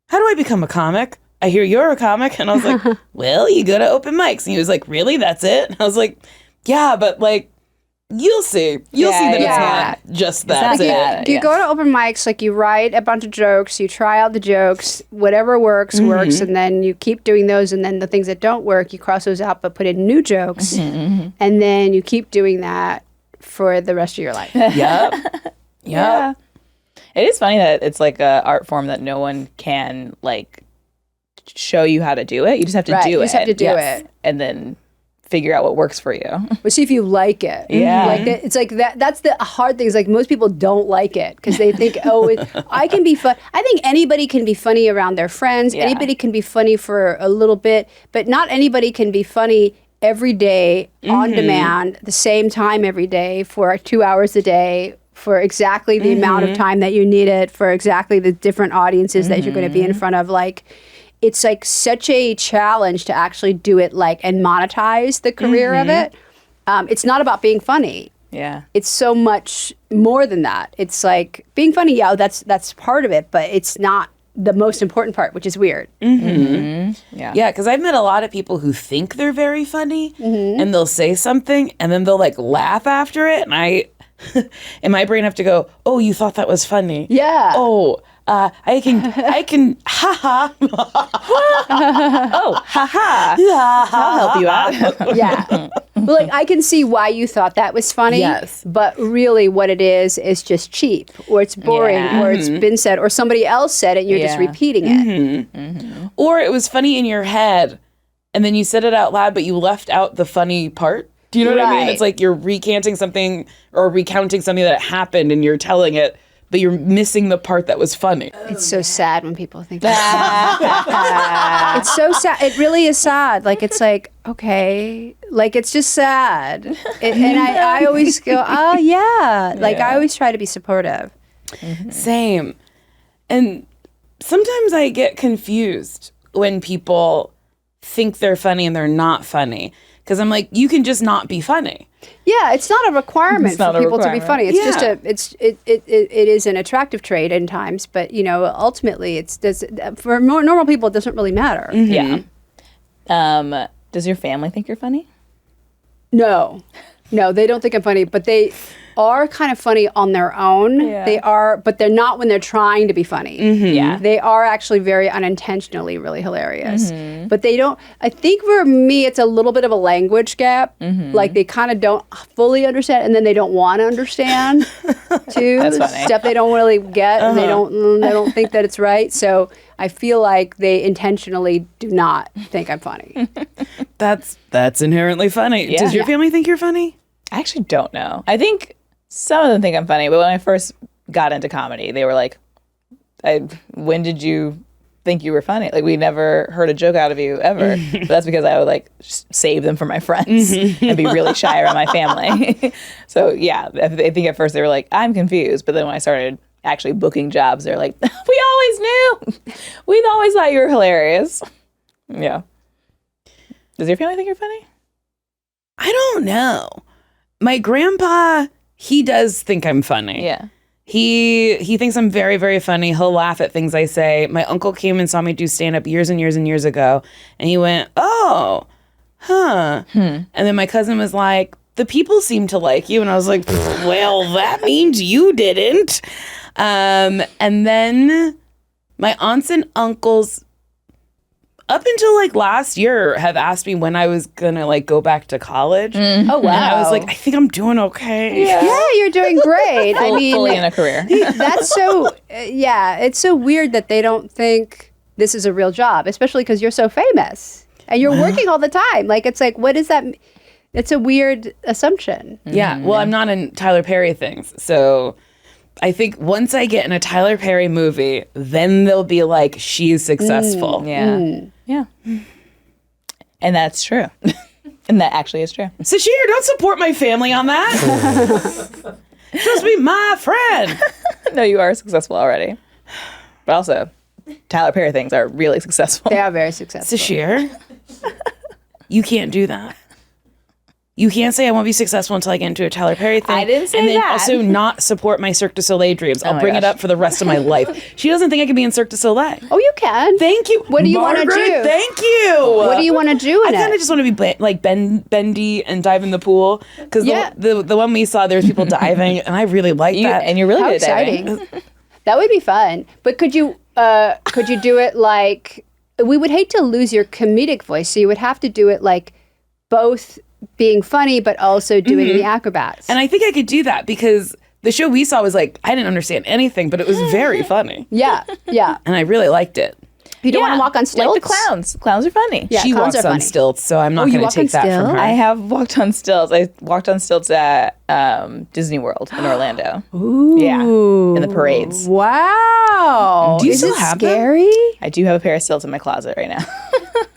how do I become a comic? I hear you're a comic. And I was like, well, you go to open mics. And he was like, really? That's it? And I was like, yeah, but like, you'll see. You'll see that it's not just that. You go to open mics, like you write a bunch of jokes, you try out the jokes, whatever works, and then you keep doing those, and then the things that don't work, you cross those out but put in new jokes, and then you keep doing that for the rest of your life. Yep. Yeah. It is funny that it's like a art form that no one can like show you how to do it. You just have to do it. You just have to do it. And then figure out what works for you. But see if you like it. Yeah. Like it's like that's the hard thing. Is like most people don't like it because they think, I can be fun. I think anybody can be funny around their friends. Yeah. Anybody can be funny for a little bit, but not anybody can be funny every day on demand, the same time every day for 2 hours a day for exactly the amount of time that you need it for exactly the different audiences that you're going to be in front of. Like, it's like such a challenge to actually do it like and monetize the career of it. It's not about being funny. Yeah. It's so much more than that. It's like being funny. Yeah, that's part of it, but it's not the most important part, which is weird. Yeah. Yeah, because I've met a lot of people who think they're very funny and they'll say something and then they'll like laugh after it. And I, in my brain, have to go, oh, you thought that was funny? Yeah. Oh, I can, haha. Oh, haha. I'll help you out. Yeah. But like I can see why you thought that was funny. Yes. But really what it is just cheap or it's boring or it's been said or somebody else said it and you're just repeating it. Or it was funny in your head and then you said it out loud, but you left out the funny part. Do you know what I mean? Right. It's like you're recanting something or recounting something that happened and you're telling it, but you're missing the part that was funny. It's so sad when people think that. It's so sad. It really is sad. Like, it's like, okay, like, it's just sad. And I always go, oh, yeah. Like, I always try to be supportive. Same. And sometimes I get confused when people think they're funny and they're not funny. Because I'm like, you can just not be funny. Yeah, it's not a requirement for people to be funny. It's Yeah. just it is an attractive trait in times, but you know, ultimately, for more normal people, it doesn't really matter. Yeah. Does your family think you're funny? No, they don't think I'm funny, but they are kind of funny on their own. Yeah. They are, but they're not when they're trying to be funny. Yeah. They are actually very unintentionally really hilarious. But they don't, I think for me, it's a little bit of a language gap. Like they kind of don't fully understand and then they don't want to understand too. That's funny. Stuff they don't really get and they don't think that it's right. So I feel like they intentionally do not think I'm funny. That's inherently funny. Yeah. Does your family think you're funny? I actually don't know. I think some of them think I'm funny, but when I first got into comedy, they were like, when did you think you were funny? Like, we never heard a joke out of you ever. But that's because I would like save them for my friends and be really shy around my family. So yeah, I think at first they were like, I'm confused. But then when I started actually booking jobs, they're like, we always knew. We'd always thought you were hilarious. Yeah. Does your family think you're funny? I don't know. My grandpa, he does think I'm funny. Yeah. He thinks I'm very, very funny. He'll laugh at things I say. My uncle came and saw me do stand-up years and years and years ago, and he went, oh, huh. And then my cousin was like, the people seem to like you. And I was like, well, that means you didn't. And then my aunts and uncles, up until like last year, have asked me when I was gonna like go back to college. Oh, wow. And I was like, I think I'm doing okay. Yeah, you're doing great. I mean, Fully in a career. that's so, it's so weird that they don't think this is a real job, especially because you're so famous and you're working all the time. Like, it's like, what is that? It's a weird assumption. Yeah. Well, I'm not in Tyler Perry things. So I think once I get in a Tyler Perry movie, then they'll be like, she's successful. Yeah. Yeah. And that's true. And that actually is true. Sasheer, don't support my family on that. You're supposed to be my friend. No, you are successful already. But also, Tyler Perry things are really successful. They are very successful. Sasheer, you can't do that. you can't say I won't be successful until I get into a Tyler Perry thing. I didn't say and then that. also not support my Cirque du Soleil dreams. I'll my bring it gosh. up for the rest of my life. She doesn't think I can be in Cirque du Soleil. Oh, you can. Thank you. What do you wanna Margaret, do? Thank you. What do you want to do I in kind of it? just want to be like bendy and dive in the pool because Yeah. the one we saw, there was people diving, and I really like that. And you're really How good at diving. exciting. That would be fun. But could you do it like, we would hate to lose your comedic voice, so you would have to do it like both being funny but also doing the acrobats. And I think I could do that because the show we saw was like, I didn't understand anything, but it was very funny. yeah. And I really liked it. You don't want to walk on stilts? Like the clowns. Clowns are funny. Yeah, She clowns walks are on funny. stilts, so I'm not you going to walk on take that from stilts? her. I have walked on stilts. I walked on stilts at Disney World in Orlando. Ooh. Yeah, in the parades. Wow. Do you Is still it have them? scary? I do have a pair of stilts in my closet right now.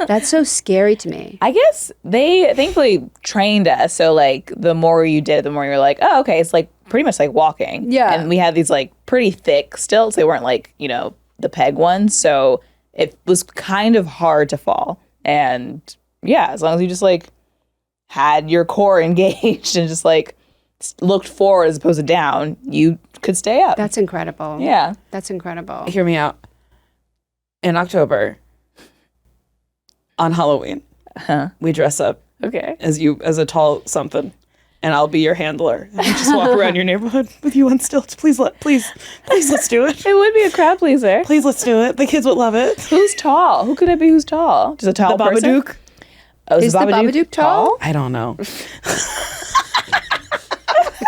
That's so scary to me. I guess they thankfully trained us. So like the more you did, the more you're like, oh, okay, it's like pretty much like walking. Yeah. And we had these like pretty thick stilts. They weren't like, the peg ones. So it was kind of hard to fall. And yeah, as long as you just like had your core engaged and just like looked forward as opposed to down, you could stay up. That's incredible. Yeah. That's incredible. Hear me out. In October, on Halloween, we dress up Okay. as a tall something, and I'll be your handler. And you just walk around your neighborhood with you on stilts. Please, let's do it. It would be a crowd pleaser. Please, let's do it. The kids would love it. Who's tall? Who could it be who's tall? Just a tall The person? Babadook? Oh, Is the Babadook tall? I don't know. It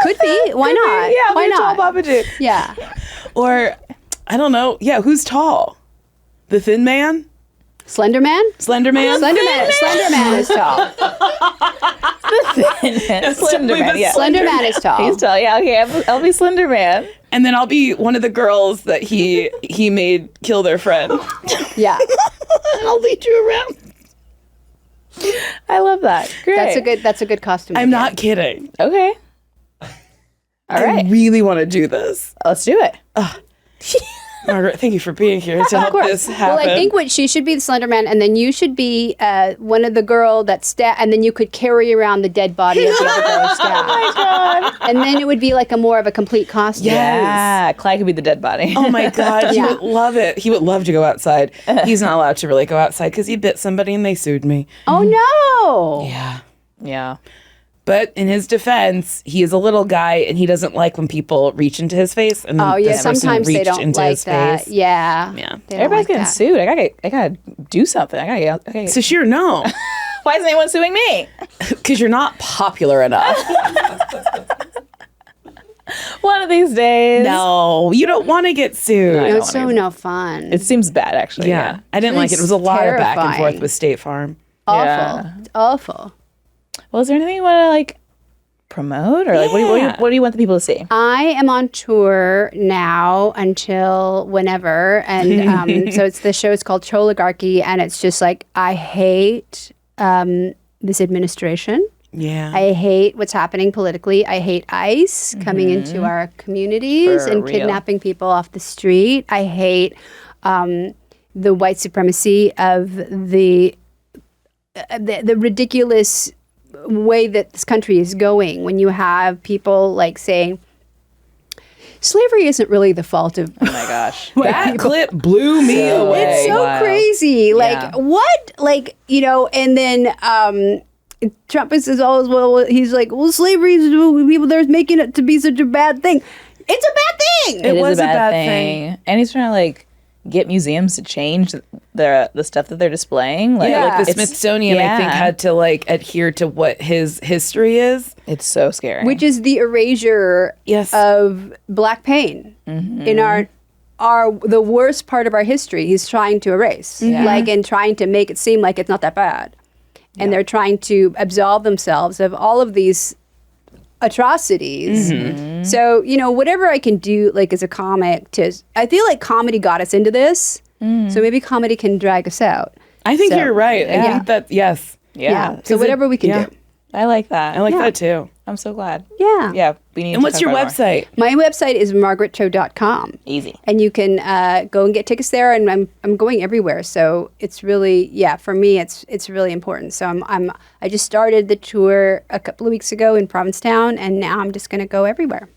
could be. Why not? Yeah, Why we're not? tall Babadook. Yeah. Or, I don't know. Yeah, who's tall? The Thin Man? Slender Man? Slender Man? Slender Man is tall. Slender Man, yeah. Slender Man is tall. He's tall. Yeah, okay. I'll be Slender Man. And then I'll be one of the girls that he made kill their friend. Yeah. And I'll lead you around. I love that. Great. That's a good costume. I'm idea. not kidding. Okay. All right. I really want to do this. Let's do it. Margaret, thank you for being here to help this happen. Well, I think she should be the Slender Man, and then you should be one of the girl that and then you could carry around the dead body of the other girl stabbed. Oh my god! And then it would be like more of a complete costume. Yeah. Clyde could be the dead body. Oh my God, he Yeah. would love it. He would love to go outside. He's not allowed to really go outside because he bit somebody and they sued me. Oh no! Yeah. Yeah. But in his defense, he is a little guy and he doesn't like when people reach into his face. And then Oh yeah, this person sometimes they reached don't into like his that. face. Yeah. Yeah. They don't Everybody's like getting that. sued. I gotta do something. Okay. Sasheer, no, Why isn't anyone suing me? because you're not popular enough. One of these days. No, you don't want to get sued. No, it's so no fun. It seems bad, actually. Yeah, I didn't like it. It was a lot of back and forth terrifying. with State Farm. awful. Yeah. It's awful. Well, is there anything you want to like promote, or like what do you want the people to see? I am on tour now until whenever, and so the show is called Choligarchy, and it's just like I hate this administration. Yeah. I hate what's happening politically. I hate ICE coming into our communities For and real. kidnapping people off the street. I hate the white supremacy of the ridiculous way that this country is going. When you have people like saying, slavery isn't really the fault of. Oh my gosh. That clip blew me away. It's so Wild. crazy. Like Yeah. what? Like, and then Trump is always, well, he's like, well, slavery is people there's making it to be such a bad thing. It's a bad thing. It is was a a bad bad thing. And he's trying to like get museums to change the stuff that they're displaying. Like, Yeah. Like the it's- Smithsonian, I think, yeah. had to like adhere to what his history is. It's so scary. Which is the erasure Yes. of black pain in our the worst part of our history. He's trying to erase, like, and trying to make it seem like it's not that bad. And they're trying to absolve themselves of all of these atrocities. So, whatever I can do, like, as a comic, I feel like comedy got us into this. So maybe comedy can drag us out. I think So, you're right. I yeah. think that, yes. yeah. So whatever we can do. I like that. I like that too. I'm so glad. Yeah. Yeah, we need. And what's your website? My website is margaretcho.com. Easy. And you can go and get tickets there. And I'm going everywhere, so it's really for me it's really important. So I just started the tour a couple of weeks ago in Provincetown, and now I'm just going to go everywhere.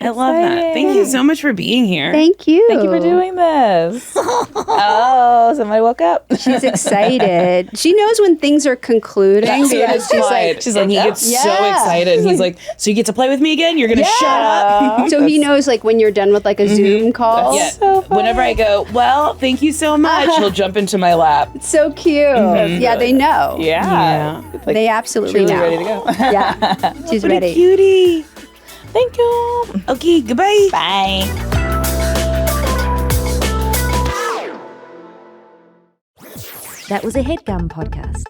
I love that. Thank you so much for being here. Thank you. Thank you for doing this. Oh, somebody woke up. She's excited. She knows when things are concluding. So does Clyde. And he gets so excited. And he's like, so you get to play with me again? You're going to shut up? So he knows like when you're done with like a Zoom call. Yeah. So fun. Whenever I go, well, thank you so much, he'll jump into my lap. It's so cute. Yeah, they know. Yeah. Like, They absolutely truly know. ready to go. Yeah, she's What a ready. cutie. Thank you. Okay, goodbye. Bye. That was a Headgum podcast.